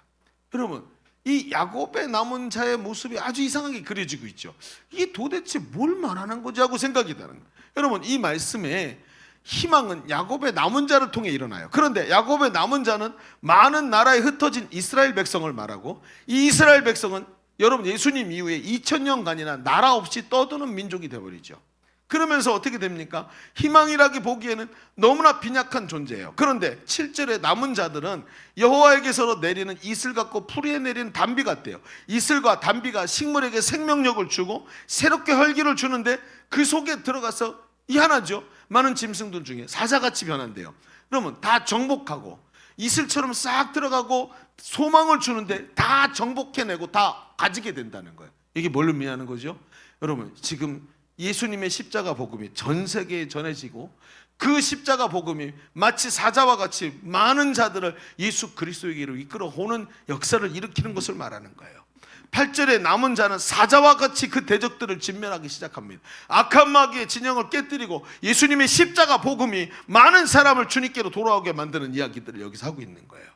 여러분, 이 야곱의 남은 자의 모습이 아주 이상하게 그려지고 있죠. 이게 도대체 뭘 말하는 거지 하고 생각이 드는 거예요. 여러분, 이 말씀에 희망은 야곱의 남은 자를 통해 일어나요. 그런데 야곱의 남은 자는 많은 나라에 흩어진 이스라엘 백성을 말하고, 이 이스라엘 백성은 여러분 예수님 이후에 2000년간이나 나라 없이 떠드는 민족이 되어버리죠. 그러면서 어떻게 됩니까? 희망이라기 보기에는 너무나 빈약한 존재예요. 그런데 7절에 남은 자들은 여호와에게서 내리는 이슬 같고 풀이에 내리는 단비 같대요. 이슬과 단비가 식물에게 생명력을 주고 새롭게 혈기를 주는데 그 속에 들어가서 희한하죠. 많은 짐승들 중에 사자같이 변한대요. 그러면 다 정복하고 이슬처럼 싹 들어가고 소망을 주는데 다 정복해내고 다 가지게 된다는 거예요. 이게 뭘 의미하는 거죠? 여러분, 지금 예수님의 십자가 복음이 전 세계에 전해지고 그 십자가 복음이 마치 사자와 같이 많은 자들을 예수 그리스도에게로 이끌어오는 역사를 일으키는 것을 말하는 거예요. 8절에 남은 자는 사자와 같이 그 대적들을 진멸하기 시작합니다. 악한 마귀의 진영을 깨뜨리고 예수님의 십자가 복음이 많은 사람을 주님께로 돌아오게 만드는 이야기들을 여기서 하고 있는 거예요.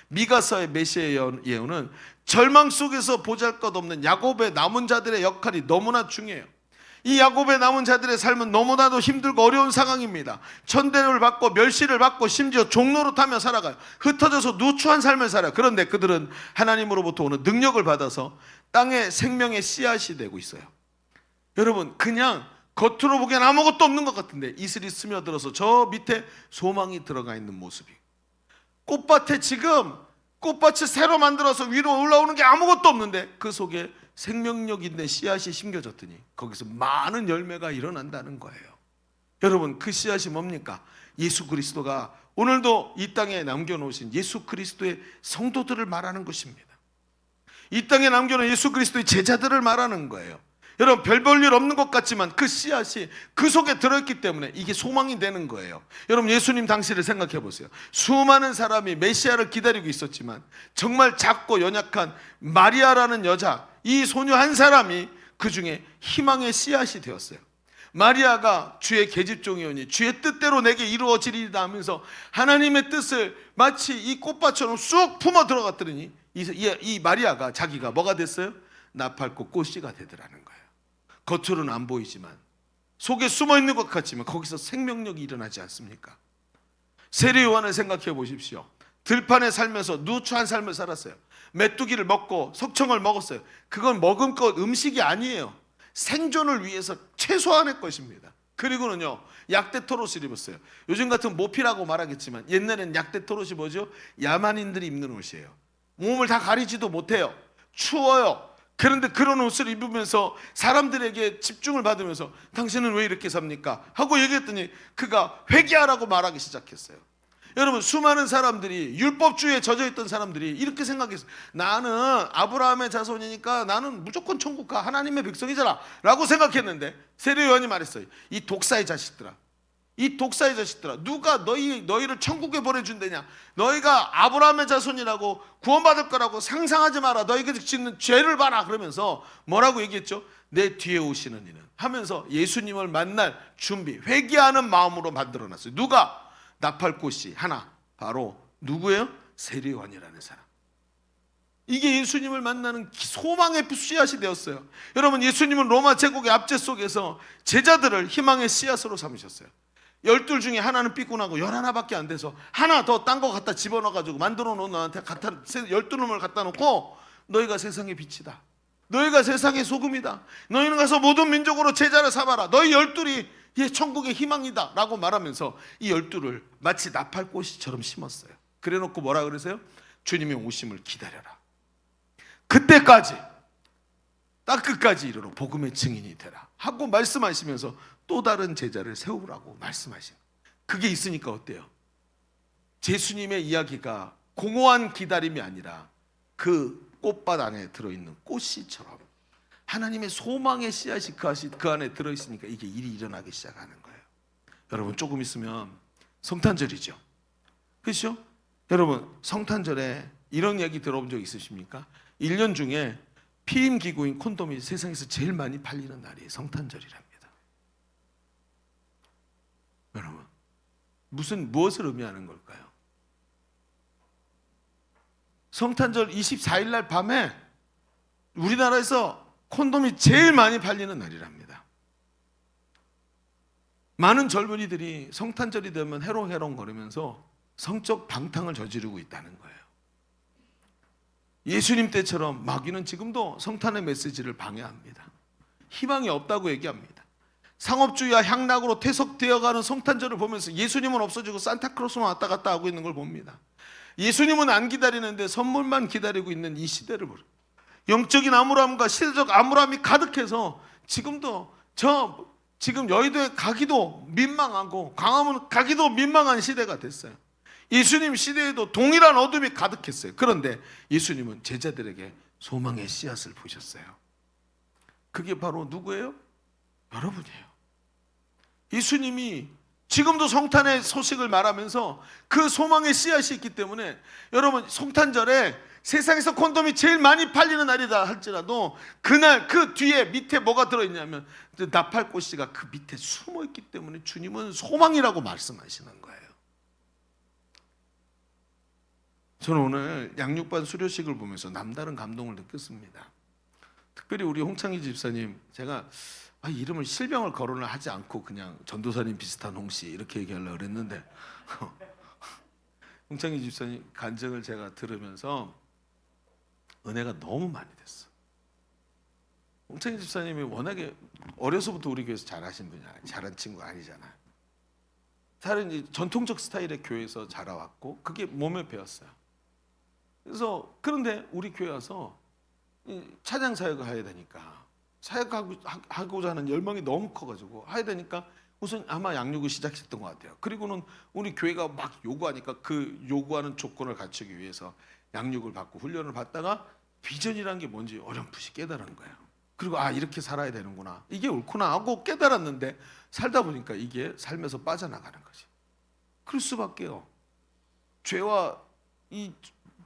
미가서의 메시아 예언은 절망 속에서 보잘것없는 야곱의 남은 자들의 역할이 너무나 중요해요. 이 야곱의 남은 자들의 삶은 너무나도 힘들고 어려운 상황입니다. 천대를 받고 멸시를 받고 심지어 종로로 타며 살아가요. 흩어져서 누추한 삶을 살아요. 그런데 그들은 하나님으로부터 오는 능력을 받아서 땅의 생명의 씨앗이 되고 있어요. 여러분, 그냥 겉으로 보기엔 아무것도 없는 것 같은데 이슬이 스며들어서 저 밑에 소망이 들어가 있는 모습이, 꽃밭에 지금 꽃밭을 새로 만들어서 위로 올라오는 게 아무것도 없는데 그 속에 생명력 있는 씨앗이 심겨졌더니 거기서 많은 열매가 일어난다는 거예요. 여러분, 그 씨앗이 뭡니까? 예수 그리스도가 오늘도 이 땅에 남겨놓으신 예수 그리스도의 성도들을 말하는 것입니다. 이 땅에 남겨놓은 예수 그리스도의 제자들을 말하는 거예요. 여러분, 별 볼 일 없는 것 같지만 그 씨앗이 그 속에 들어있기 때문에 이게 소망이 되는 거예요. 여러분, 예수님 당시를 생각해 보세요. 수많은 사람이 메시아를 기다리고 있었지만 정말 작고 연약한 마리아라는 여자, 이 소녀 한 사람이 그 중에 희망의 씨앗이 되었어요. 마리아가 주의 계집종이오니 주의 뜻대로 내게 이루어지리이다 하면서 하나님의 뜻을 마치 이 꽃밭처럼 쑥 품어 들어갔더니 이 마리아가 자기가 뭐가 됐어요? 나팔꽃 꽃씨가 되더라는 거예요. 겉으로는 안 보이지만 속에 숨어 있는 것 같지만 거기서 생명력이 일어나지 않습니까? 세례 요한을 생각해 보십시오. 들판에 살면서 누추한 삶을 살았어요. 메뚜기를 먹고 석청을 먹었어요. 그건 머금껏 음식이 아니에요. 생존을 위해서 최소한의 것입니다. 그리고는요, 약대 토롯을 입었어요. 요즘 같은 모피라고 말하겠지만 옛날엔 약대 토롯이 뭐죠? 야만인들이 입는 옷이에요. 몸을 다 가리지도 못해요. 추워요. 그런데 그런 옷을 입으면서 사람들에게 집중을 받으면서 당신은 왜 이렇게 삽니까? 하고 얘기했더니 그가 회개하라고 말하기 시작했어요. 여러분, 수많은 사람들이, 율법주의에 젖어있던 사람들이 이렇게 생각했어요. 나는 아브라함의 자손이니까 나는 무조건 천국 가, 하나님의 백성이잖아 라고 생각했는데 세례 요한이 말했어요. 이 독사의 자식들아, 이 독사의 자식들아, 누가 너희를 천국에 보내준다냐? 너희가 아브라함의 자손이라고 구원받을 거라고 상상하지 마라. 너희가 짓는 죄를 봐라. 그러면서 뭐라고 얘기했죠? 내 뒤에 오시는 이는 하면서 예수님을 만날 준비, 회개하는 마음으로 만들어놨어요. 누가? 나팔꽃이 하나, 바로 누구예요? 세례 요한이라는 사람. 이게 예수님을 만나는 소망의 씨앗이 되었어요. 여러분, 예수님은 로마 제국의 압제 속에서 제자들을 희망의 씨앗으로 삼으셨어요. 12 중에 하나는 삐꾼하고 11밖에 안 돼서 하나 더 딴 거 갖다 집어넣어가지고 만들어 놓은 너한테 12놈을 갖다 놓고 너희가 세상의 빛이다. 너희가 세상의 소금이다. 너희는 가서 모든 민족으로 제자를 삼아라. 너희 12이 천국의 희망이다 라고 말하면서 이 12를 마치 나팔꽃이처럼 심었어요. 그래 놓고 뭐라 그러세요? 주님의 오심을 기다려라. 그때까지 딱 끝까지 이르러 복음의 증인이 되라 하고 말씀하시면서 또 다른 제자를 세우라고 말씀하신, 그게 있으니까 어때요? 예수님의 이야기가 공허한 기다림이 아니라 그 꽃밭 안에 들어있는 꽃씨처럼 하나님의 소망의 씨앗이 그 안에 들어있으니까 이게 일이 일어나기 시작하는 거예요. 여러분, 조금 있으면 성탄절이죠. 그렇죠? 여러분, 성탄절에 이런 얘기 들어본 적 있으십니까? 1년 중에 피임 기구인 콘돔이 세상에서 제일 많이 팔리는 날이 성탄절이랍니다. 여러분, 무엇을 의미하는 걸까요? 성탄절 24일 날 밤에 우리나라에서 콘돔이 제일 많이 팔리는 날이랍니다. 많은 젊은이들이 성탄절이 되면 해롱해롱 거리면서 성적 방탕을 저지르고 있다는 거예요. 예수님 때처럼 마귀는 지금도 성탄의 메시지를 방해합니다. 희망이 없다고 얘기합니다. 상업주의와 향락으로 퇴색되어가는 성탄절을 보면서 예수님은 없어지고 산타클로스만 왔다 갔다 하고 있는 걸 봅니다. 예수님은 안 기다리는데 선물만 기다리고 있는 이 시대를 보죠. 영적인 암울함과 시대적 암울함이 가득해서 지금도 지금 여의도에 가기도 민망하고 광화문 가기도 민망한 시대가 됐어요. 예수님 시대에도 동일한 어둠이 가득했어요. 그런데 예수님은 제자들에게 소망의 씨앗을 부으셨어요. 그게 바로 누구예요? 여러분이에요. 예수님이 지금도 성탄의 소식을 말하면서 그 소망의 씨앗이 있기 때문에 여러분, 성탄절에 세상에서 콘돔이 제일 많이 팔리는 날이다 할지라도 그날 그 뒤에 밑에 뭐가 들어있냐면 나팔꽃이가 그 밑에 숨어있기 때문에 주님은 소망이라고 말씀하시는 거예요. 저는 오늘 양육반 수료식을 보면서 남다른 감동을 느꼈습니다. 특별히 우리 홍창희 집사님, 제가 이름을 실명을 거론을 하지 않고 그냥 전도사님 비슷한 홍씨 이렇게 얘기하려고 그랬는데 홍창희 집사님 간증을 제가 들으면서 은혜가 너무 많이 됐어. 홍창희 집사님이 워낙에 어려서부터 우리 교회에서 잘하신 분이 아니에요. 잘한 친구가 아니잖아요. 다른 전통적 스타일의 교회에서 자라왔고 그게 몸에 배웠어요. 그래서 그런데 우리 교회 와서 찬양 사역을 해야 되니까 사역하고자 하는 열망이 너무 커가지고 해야 되니까 우선 아마 양육을 시작했던 것 같아요. 그리고는 우리 교회가 막 요구하니까 그 요구하는 조건을 갖추기 위해서 양육을 받고 훈련을 받다가 비전이란 게 뭔지 어렴풋이 깨달은 거예요. 그리고 이렇게 살아야 되는구나, 이게 옳구나 하고 깨달았는데 살다 보니까 이게 삶에서 빠져나가는 거지. 그럴 수밖에요. 죄와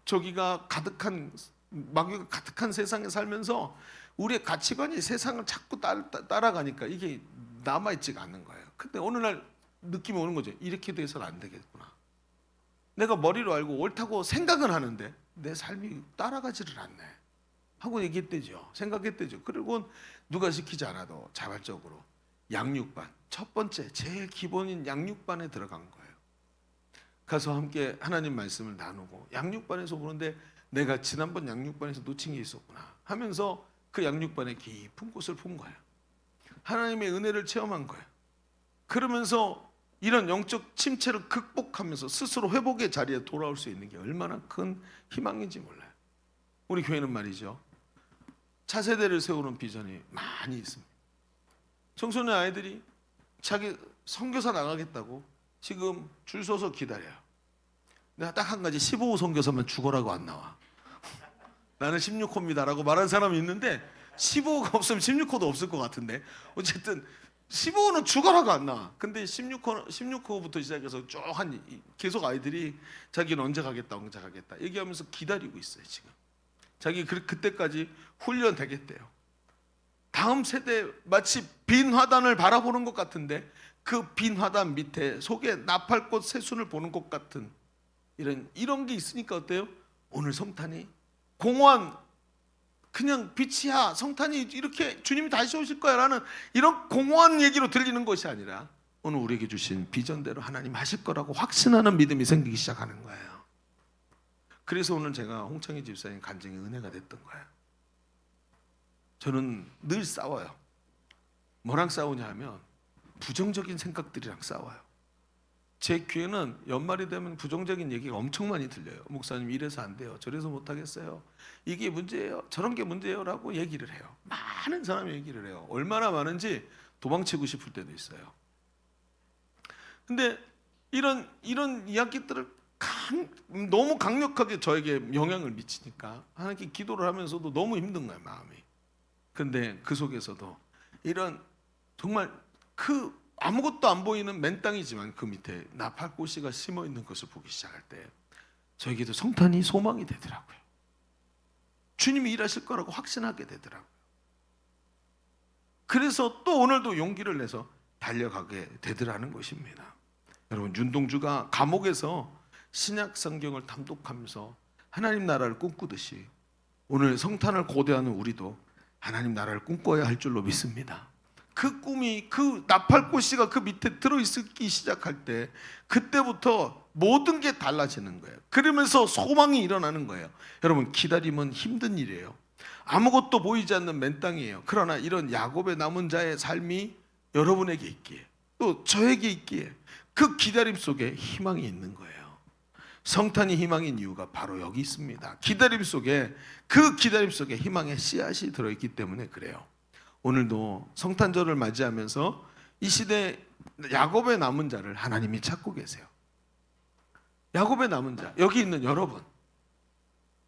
저기가 가득한 마귀가 가득한 세상에 살면서 우리의 가치관이 세상을 자꾸 따라가니까 이게 남아있지가 않는 거예요. 근데 어느 날 느낌이 오는 거죠. 이렇게 돼서는 안 되겠구나. 내가 머리로 알고 옳다고 생각은 하는데 내 삶이 따라가지를 않네 하고 얘기했대죠. 생각했대죠. 그리고 누가 시키지 않아도 자발적으로 양육반, 첫 번째 제일 기본인 양육반에 들어간 거예요. 가서 함께 하나님 말씀을 나누고 양육반에서 보는데 내가 지난번 양육반에서 놓친 게 있었구나 하면서 그 양육반에 깊은 곳을 본 거예요. 하나님의 은혜를 체험한 거예요. 그러면서 이런 영적 침체를 극복하면서 스스로 회복의 자리에 돌아올 수 있는 게 얼마나 큰 희망인지 몰라요. 우리 교회는 말이죠, 차세대를 세우는 비전이 많이 있습니다. 청소년 아이들이 자기 선교사 나가겠다고 지금 줄 서서 기다려요. 내가 딱 한 가지, 15호 선교사만 죽어라고 안 나와. 나는 16호입니다라고 말한 사람이 있는데 15호가 없으면 16호도 없을 것 같은데, 어쨌든 15호는 죽어라고 안 나와. 근데 16호부터 시작해서 쭉 계속 아이들이 자기는 언제 가겠다 얘기하면서 기다리고 있어요. 지금 자기 그때까지 훈련 되겠대요. 다음 세대 마치 빈 화단을 바라보는 것 같은데 그 빈 화단 밑에 속에 나팔꽃 새순을 보는 것 같은 이런 게 있으니까 어때요? 오늘 성탄이 공허한 그냥 빛이야, 성탄이 이렇게 주님이 다시 오실 거야 라는 이런 공허한 얘기로 들리는 것이 아니라 오늘 우리에게 주신 비전대로 하나님 하실 거라고 확신하는 믿음이 생기기 시작하는 거예요. 그래서 오늘 제가 홍창희 집사님 간증이 은혜가 됐던 거예요. 저는 늘 싸워요. 뭐랑 싸우냐 하면 부정적인 생각들이랑 싸워요. 제 귀에는 연말이 되면 부정적인 얘기가 엄청 많이 들려요. 목사님 이래서 안 돼요, 저래서 못 하겠어요, 이게 문제예요, 저런 게 문제예요 라고 얘기를 해요. 많은 사람이 얘기를 해요. 얼마나 많은지 도망치고 싶을 때도 있어요. 근데 이런 이야기들을 너무 강력하게 저에게 영향을 미치니까 하나님께 기도를 하면서도 너무 힘든 거예요, 마음이. 근데 그 속에서도 이런 정말 그 아무것도 안 보이는 맨 땅이지만 그 밑에 나팔꽃이가 심어 있는 것을 보기 시작할 때 저에게도 성탄이 소망이 되더라고요. 주님이 일하실 거라고 확신하게 되더라고요. 그래서 또 오늘도 용기를 내서 달려가게 되더라는 것입니다. 여러분, 윤동주가 감옥에서 신약 성경을 탐독하면서 하나님 나라를 꿈꾸듯이 오늘 성탄을 고대하는 우리도 하나님 나라를 꿈꿔야 할 줄로 믿습니다. 그 꿈이, 그 나팔꽃이가 그 밑에 들어있기 시작할 때 그때부터 모든 게 달라지는 거예요. 그러면서 소망이 일어나는 거예요. 여러분, 기다림은 힘든 일이에요. 아무것도 보이지 않는 맨 땅이에요. 그러나 이런 야곱의 남은 자의 삶이 여러분에게 있기에 또 저에게 있기에 그 기다림 속에 희망이 있는 거예요. 성탄이 희망인 이유가 바로 여기 있습니다. 기다림 속에, 그 기다림 속에 희망의 씨앗이 들어있기 때문에 그래요. 오늘도 성탄절을 맞이하면서 이 시대 야곱의 남은 자를 하나님이 찾고 계세요. 야곱의 남은 자, 여기 있는 여러분,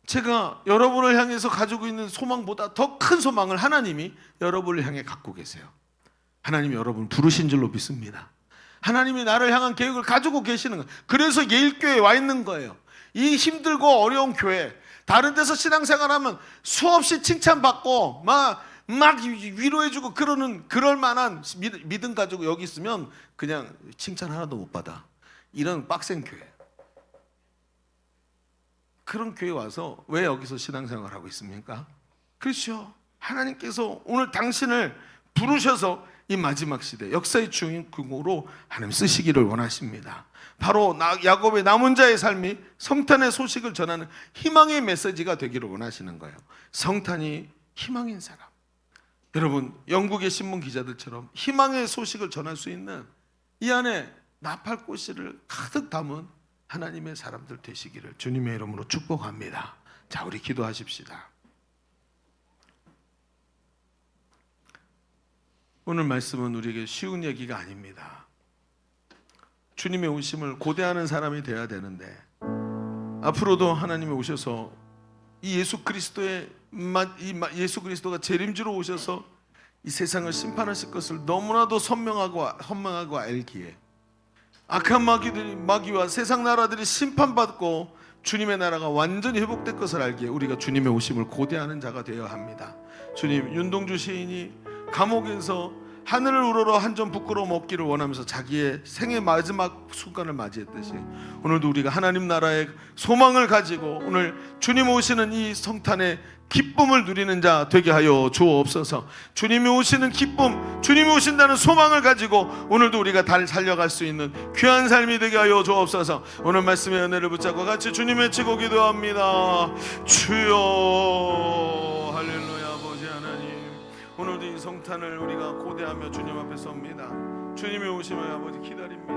제가 여러분을 향해서 가지고 있는 소망보다 더 큰 소망을 하나님이 여러분을 향해 갖고 계세요. 하나님이 여러분 부르신 줄로 믿습니다. 하나님이 나를 향한 계획을 가지고 계시는 거예요. 그래서 예일교회에 와 있는 거예요. 이 힘들고 어려운 교회, 다른 데서 신앙생활하면 수없이 칭찬받고 막 위로해주고 그럴 만한 믿음 가지고 여기 있으면 그냥 칭찬 하나도 못 받아. 이런 빡센 교회, 그런 교회 와서 왜 여기서 신앙생활하고 있습니까? 그렇죠. 하나님께서 오늘 당신을 부르셔서 이 마지막 시대 역사의 주인공으로 하나님 쓰시기를 원하십니다. 바로 야곱의 남은 자의 삶이 성탄의 소식을 전하는 희망의 메시지가 되기를 원하시는 거예요. 성탄이 희망인 사람, 여러분, 영국의 신문 기자들처럼 희망의 소식을 전할 수 있는 이 안에 나팔꽃을 가득 담은 하나님의 사람들 되시기를 주님의 이름으로 축복합니다. 자, 우리 기도하십시다. 오늘 말씀은 우리에게 쉬운 얘기가 아닙니다. 주님의 오심을 고대하는 사람이 되어야 되는데 앞으로도 하나님이 오셔서 이 예수 그리스도가 재림주로 오셔서 이 세상을 심판하실 것을 너무나도 선명하고 알기에 악한 마귀와 세상 나라들이 심판받고 주님의 나라가 완전히 회복될 것을 알기에 우리가 주님의 오심을 고대하는 자가 되어야 합니다. 주님, 윤동주 시인이 감옥에서 하늘을 우러러 한 점 부끄러움 없기를 원하면서 자기의 생의 마지막 순간을 맞이했듯이 오늘도 우리가 하나님 나라의 소망을 가지고 오늘 주님 오시는 이 성탄의 기쁨을 누리는 자 되게 하여 주옵소서. 주님이 오시는 기쁨, 주님이 오신다는 소망을 가지고 오늘도 우리가 달 살려갈 수 있는 귀한 삶이 되게 하여 주옵소서. 오늘 말씀의 은혜를 붙잡고 같이 주님 외치고 기도합니다. 주여 할렐루야. 아버지 하나님, 오늘도 이 성탄을 우리가 고대하며 주님 앞에 섭니다. 주님이 오심을 아버지 기다립니다.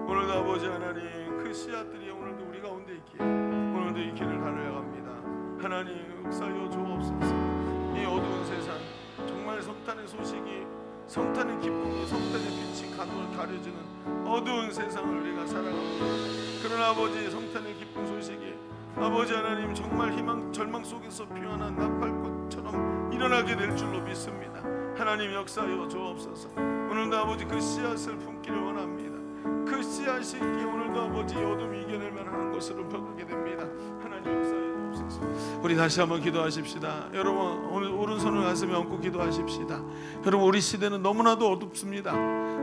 오늘도 아버지 하나님, 그 씨앗들이 오늘도 우리 가운데 있기에 오늘도 이 길을 달려갑니다. 하나님 역사여 주옵소서. 이 어두운 세상, 정말 성탄의 소식이, 성탄의 기쁨이, 성탄의 빛이 가려지는 어두운 세상을 우리가 살아갑니다. 그러나 아버지, 성탄의 기쁨 소식이 아버지 하나님 정말 희망, 절망 속에서 피어난 나팔꽃처럼 일어나게 될 줄로 믿습니다. 하나님 역사여 주옵소서. 오늘도 아버지 그 씨앗을 품기를 원합니다. 그 씨앗이 오늘도 아버지 어둠이 이겨낼 만한 것으로 펴게 됩니다. 하나님 역사여 주옵소서. 우리 다시 한번 기도하십시다. 여러분, 오늘 오른손을 가슴에 얹고 기도하십시다. 여러분, 우리 시대는 너무나도 어둡습니다.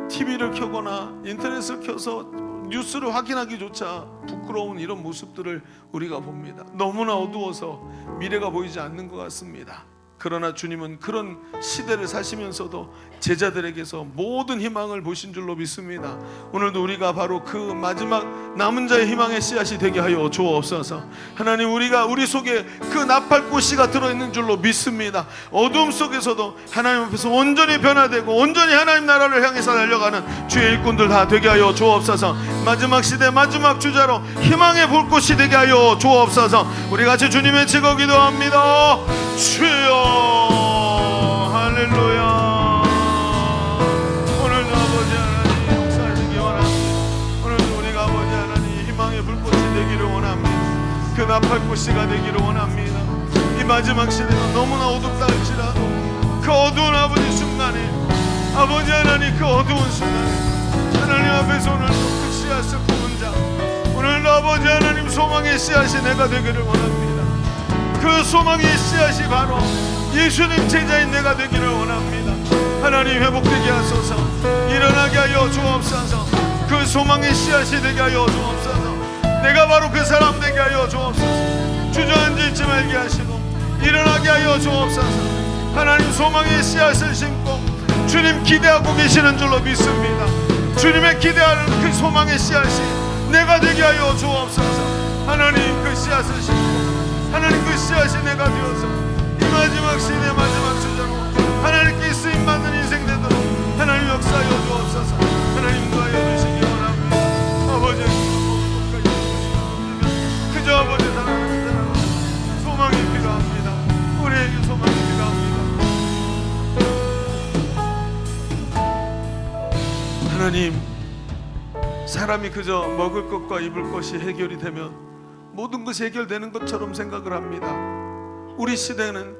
TV를 켜거나 인터넷을 켜서 뉴스를 확인하기조차 부끄러운 이런 모습들을 우리가 봅니다. 너무나 어두워서 미래가 보이지 않는 것 같습니다. 그러나 주님은 그런 시대를 사시면서도 제자들에게서 모든 희망을 보신 줄로 믿습니다. 오늘도 우리가 바로 그 마지막 남은 자의 희망의 씨앗이 되게 하여 주옵소서. 하나님, 우리가 우리 속에 그 나팔꽃씨가 들어있는 줄로 믿습니다. 어둠 속에서도 하나님 앞에서 온전히 변화되고 온전히 하나님 나라를 향해서 달려가는 주의 일꾼들 다 되게 하여 주옵소서. 마지막 시대 마지막 주자로 희망의 불꽃이 되게 하여 주옵소서. 우리 같이 주님의 직업 기도합니다. 주여 할렐루야. 오늘도 아버지 하나님 역사하시기 원합니다. 오늘도 우리가 아버지 하나님 희망의 불꽃이 되기를 원합니다. 그 나팔꽃이가 되기를 원합니다. 이 마지막 시대는 너무나 어둡다 할지라도 그 어두운 아버지 순간에 아버지 하나님 그 어두운 순간에 하나님 앞에서 오늘도 그 씨앗을 품은 자, 오늘도 아버지 하나님 소망의 씨앗이 내가 되기를 원합니다. 그 소망의 씨앗이 바로 예수님 제자인 내가 되기를 원합니다. 하나님 회복되게 하소서. 일어나게 하여 주옵소서. 그 소망의 씨앗이 되게 하여 주옵소서. 내가 바로 그 사람 되게 하여 주옵소서. 주저앉지 말게 하시고 일어나게 하여 주옵소서. 하나님 소망의 씨앗을 심고 주님 기대하고 계시는 줄로 믿습니다. 주님의 기대하는 그 소망의 씨앗이 내가 되게 하여 주옵소서. 하나님 그 씨앗을 심고 하나님 그 씨앗이 내가 되어서 이 마지막 시대 마지막 주자로 하나님께 쓰임받는 인생 되도록 하나님 역사하여 주옵소서. 하나님 도와여 주시기 원합니다. 아버지 그저 아버지 사랑하는 사람 소망이 필요합니다. 우리에게 소망이 필요합니다. 하나님, 사람이 그저 먹을 것과 입을 것이 해결이 되면 모든 것이 해결되는 것처럼 생각을 합니다. 우리 시대는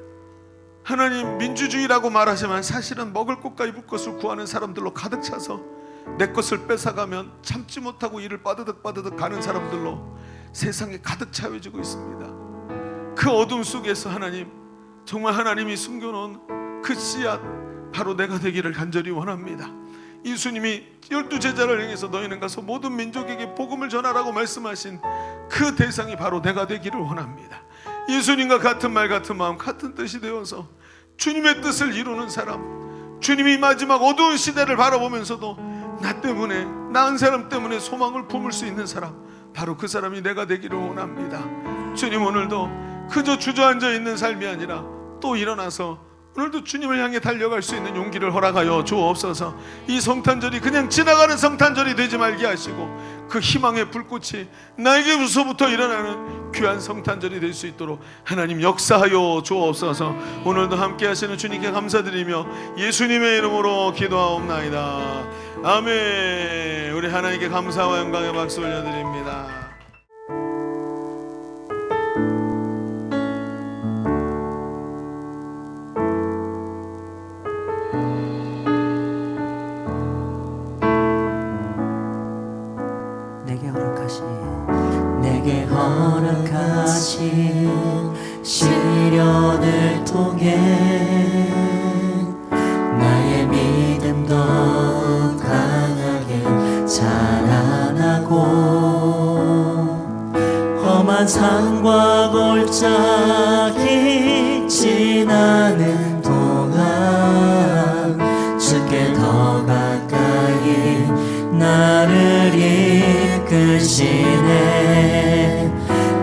하나님 민주주의라고 말하지만 사실은 먹을 것과 입을 것을 구하는 사람들로 가득 차서 내 것을 뺏어가면 참지 못하고 이를 빠드득 가는 사람들로 세상에 가득 차여지고 있습니다. 그 어둠 속에서 하나님, 정말 하나님이 숨겨놓은 그 씨앗 바로 내가 되기를 간절히 원합니다. 예수님이 12제자를 향해서 너희는 가서 모든 민족에게 복음을 전하라고 말씀하신 그 대상이 바로 내가 되기를 원합니다. 예수님과 같은 말 같은 마음 같은 뜻이 되어서 주님의 뜻을 이루는 사람, 주님이 마지막 어두운 시대를 바라보면서도 나 때문에, 나은 사람 때문에 소망을 품을 수 있는 사람, 바로 그 사람이 내가 되기를 원합니다. 주님, 오늘도 그저 주저앉아 있는 삶이 아니라 또 일어나서 오늘도 주님을 향해 달려갈 수 있는 용기를 허락하여 주옵소서. 이 성탄절이 그냥 지나가는 성탄절이 되지 말게 하시고 그 희망의 불꽃이 나에게로부터 일어나는 귀한 성탄절이 될 수 있도록 하나님 역사하여 주옵소서. 오늘도 함께 하시는 주님께 감사드리며 예수님의 이름으로 기도하옵나이다. 아멘. 우리 하나님께 감사와 영광의 박수 올려드립니다. 내게 허락하신 시련을 통해 나의 믿음도 산과 골짜기 지나는 동안 주께 더 가까이 나를 이끄시네.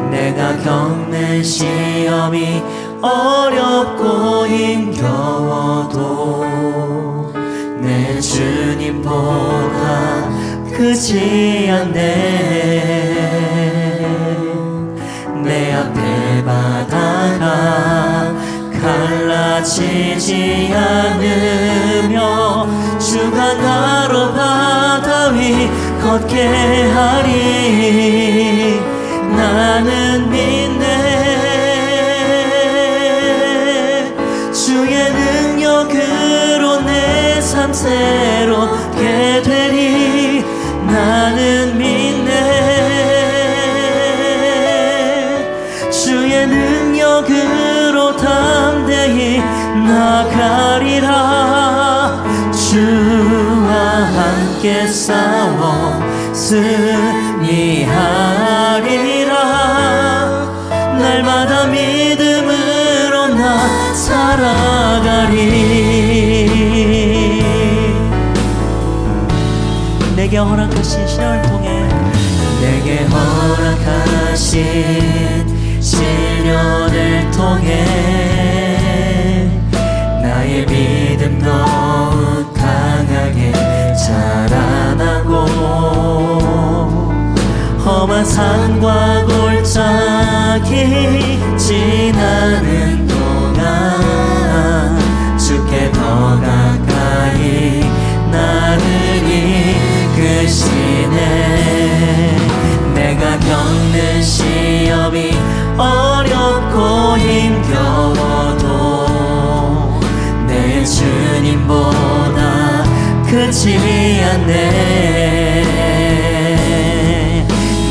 내가 겪는 시험이 어렵고 힘겨워도 내 주님보다 크지 않네. 내 앞에 바다가 갈라지지 않으며 주가 나로 바다 위 걷게 하리. 나는 믿네. 주의 능력으로 내 삶 새롭게 되리. 나는 믿네. 주의 능력으로 담대히 나가리라. 주와 함께 싸워 승리하리라. 날마다 믿음으로 나 살아가리. 내게 허락하신 시련을 통해 내게 허락하신 시련을 통해 나의 믿음 더욱 강하게 자라나고 험한 산과 골짜기 지나는 동안 주께 더 가까이 나를 이끄시네. 내가 겪는 시험이 어렵고 힘겨워도 내 주님보다 크지 않네.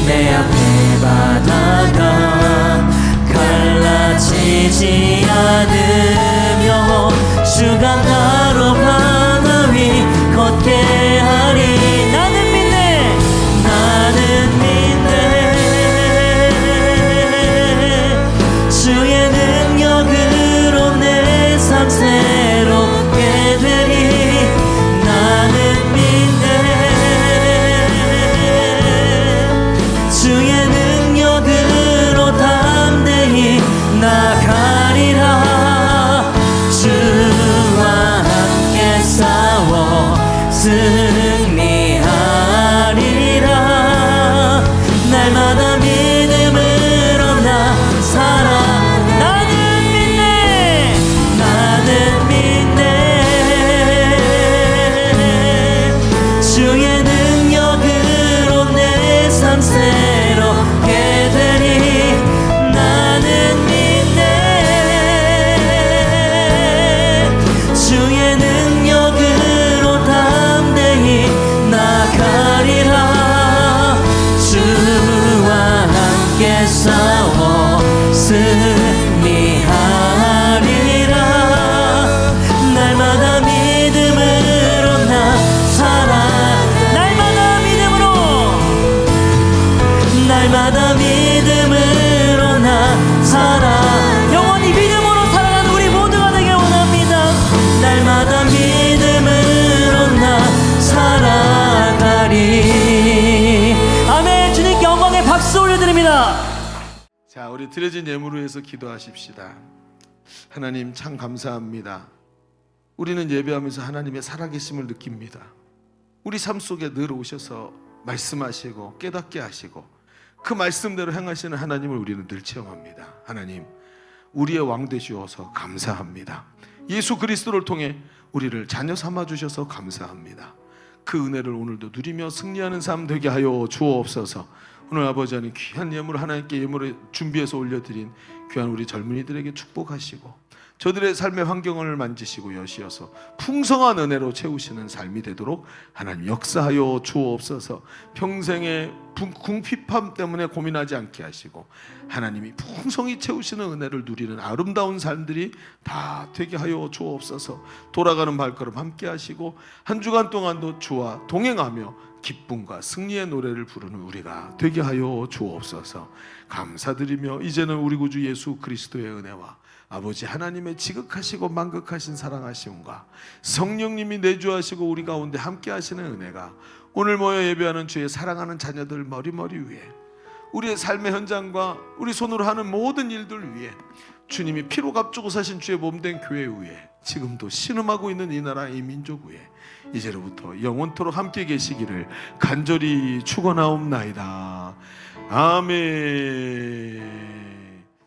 내 앞에 바다가 갈라지지 않으며 주가 나로 바다 위 걷게 하리. 나는 믿네. 나는 믿네. 주의 능력으로 내 삶 새롭게 되리. 나는 믿네. 주의 능력으로 담대히 나가리라. 주와 함께 싸워 승리하리라. 날마다 믿음으로 나 살아. 나는 믿네. 나는 믿네. 주의 능력으로 내 삶 새롭게 되리. 나는 믿네. 주의 능력으로 담대히 나가리라. 주와 함께 싸워 승리하리라. 날마다 믿음으로 나 살아. 날마다 믿음으로. 날마다 믿음으로 나 살아. 영원히 믿음으로 살아가는 우리 모두가 되길 원합니다. 날마다 믿음으로 나 살아가리. 아멘. 주님께 영광의 박수 올려드립니다. 자, 우리 드려진 예물로 해서 기도하십시다. 하나님 참 감사합니다. 우리는 예배하면서 하나님의 살아계심을 느낍니다. 우리 삶 속에 늘 오셔서 말씀하시고 깨닫게 하시고 그 말씀대로 행하시는 하나님을 우리는 늘 체험합니다. 하나님, 우리의 왕 되시어서 감사합니다. 예수 그리스도를 통해 우리를 자녀 삼아 주셔서 감사합니다. 그 은혜를 오늘도 누리며 승리하는 삶 되게 하여 주옵소서. 오늘 아버지 하나님 귀한 예물 하나님께 예물을 준비해서 올려드린 귀한 우리 젊은이들에게 축복하시고 저들의 삶의 환경을 만지시고 여시어서 풍성한 은혜로 채우시는 삶이 되도록 하나님 역사하여 주옵소서. 평생의 궁핍함 때문에 고민하지 않게 하시고 하나님이 풍성히 채우시는 은혜를 누리는 아름다운 삶들이 다 되게 하여 주옵소서. 돌아가는 발걸음 함께 하시고 한 주간 동안도 주와 동행하며 기쁨과 승리의 노래를 부르는 우리가 되게 하여 주옵소서. 감사드리며 이제는 우리 구주 예수 그리스도의 은혜와 아버지 하나님의 지극하시고 만극하신 사랑하심과 성령님이 내주하시고 우리 가운데 함께 하시는 은혜가 오늘 모여 예배하는 주의 사랑하는 자녀들 머리머리 위에, 우리의 삶의 현장과 우리 손으로 하는 모든 일들 위에, 주님이 피로 값주고 사신 주의 몸된 교회 위에, 지금도 신음하고 있는 이 나라 이 민족 위에 이제로부터 영원토록 함께 계시기를 간절히 축원하옵나이다. 아멘.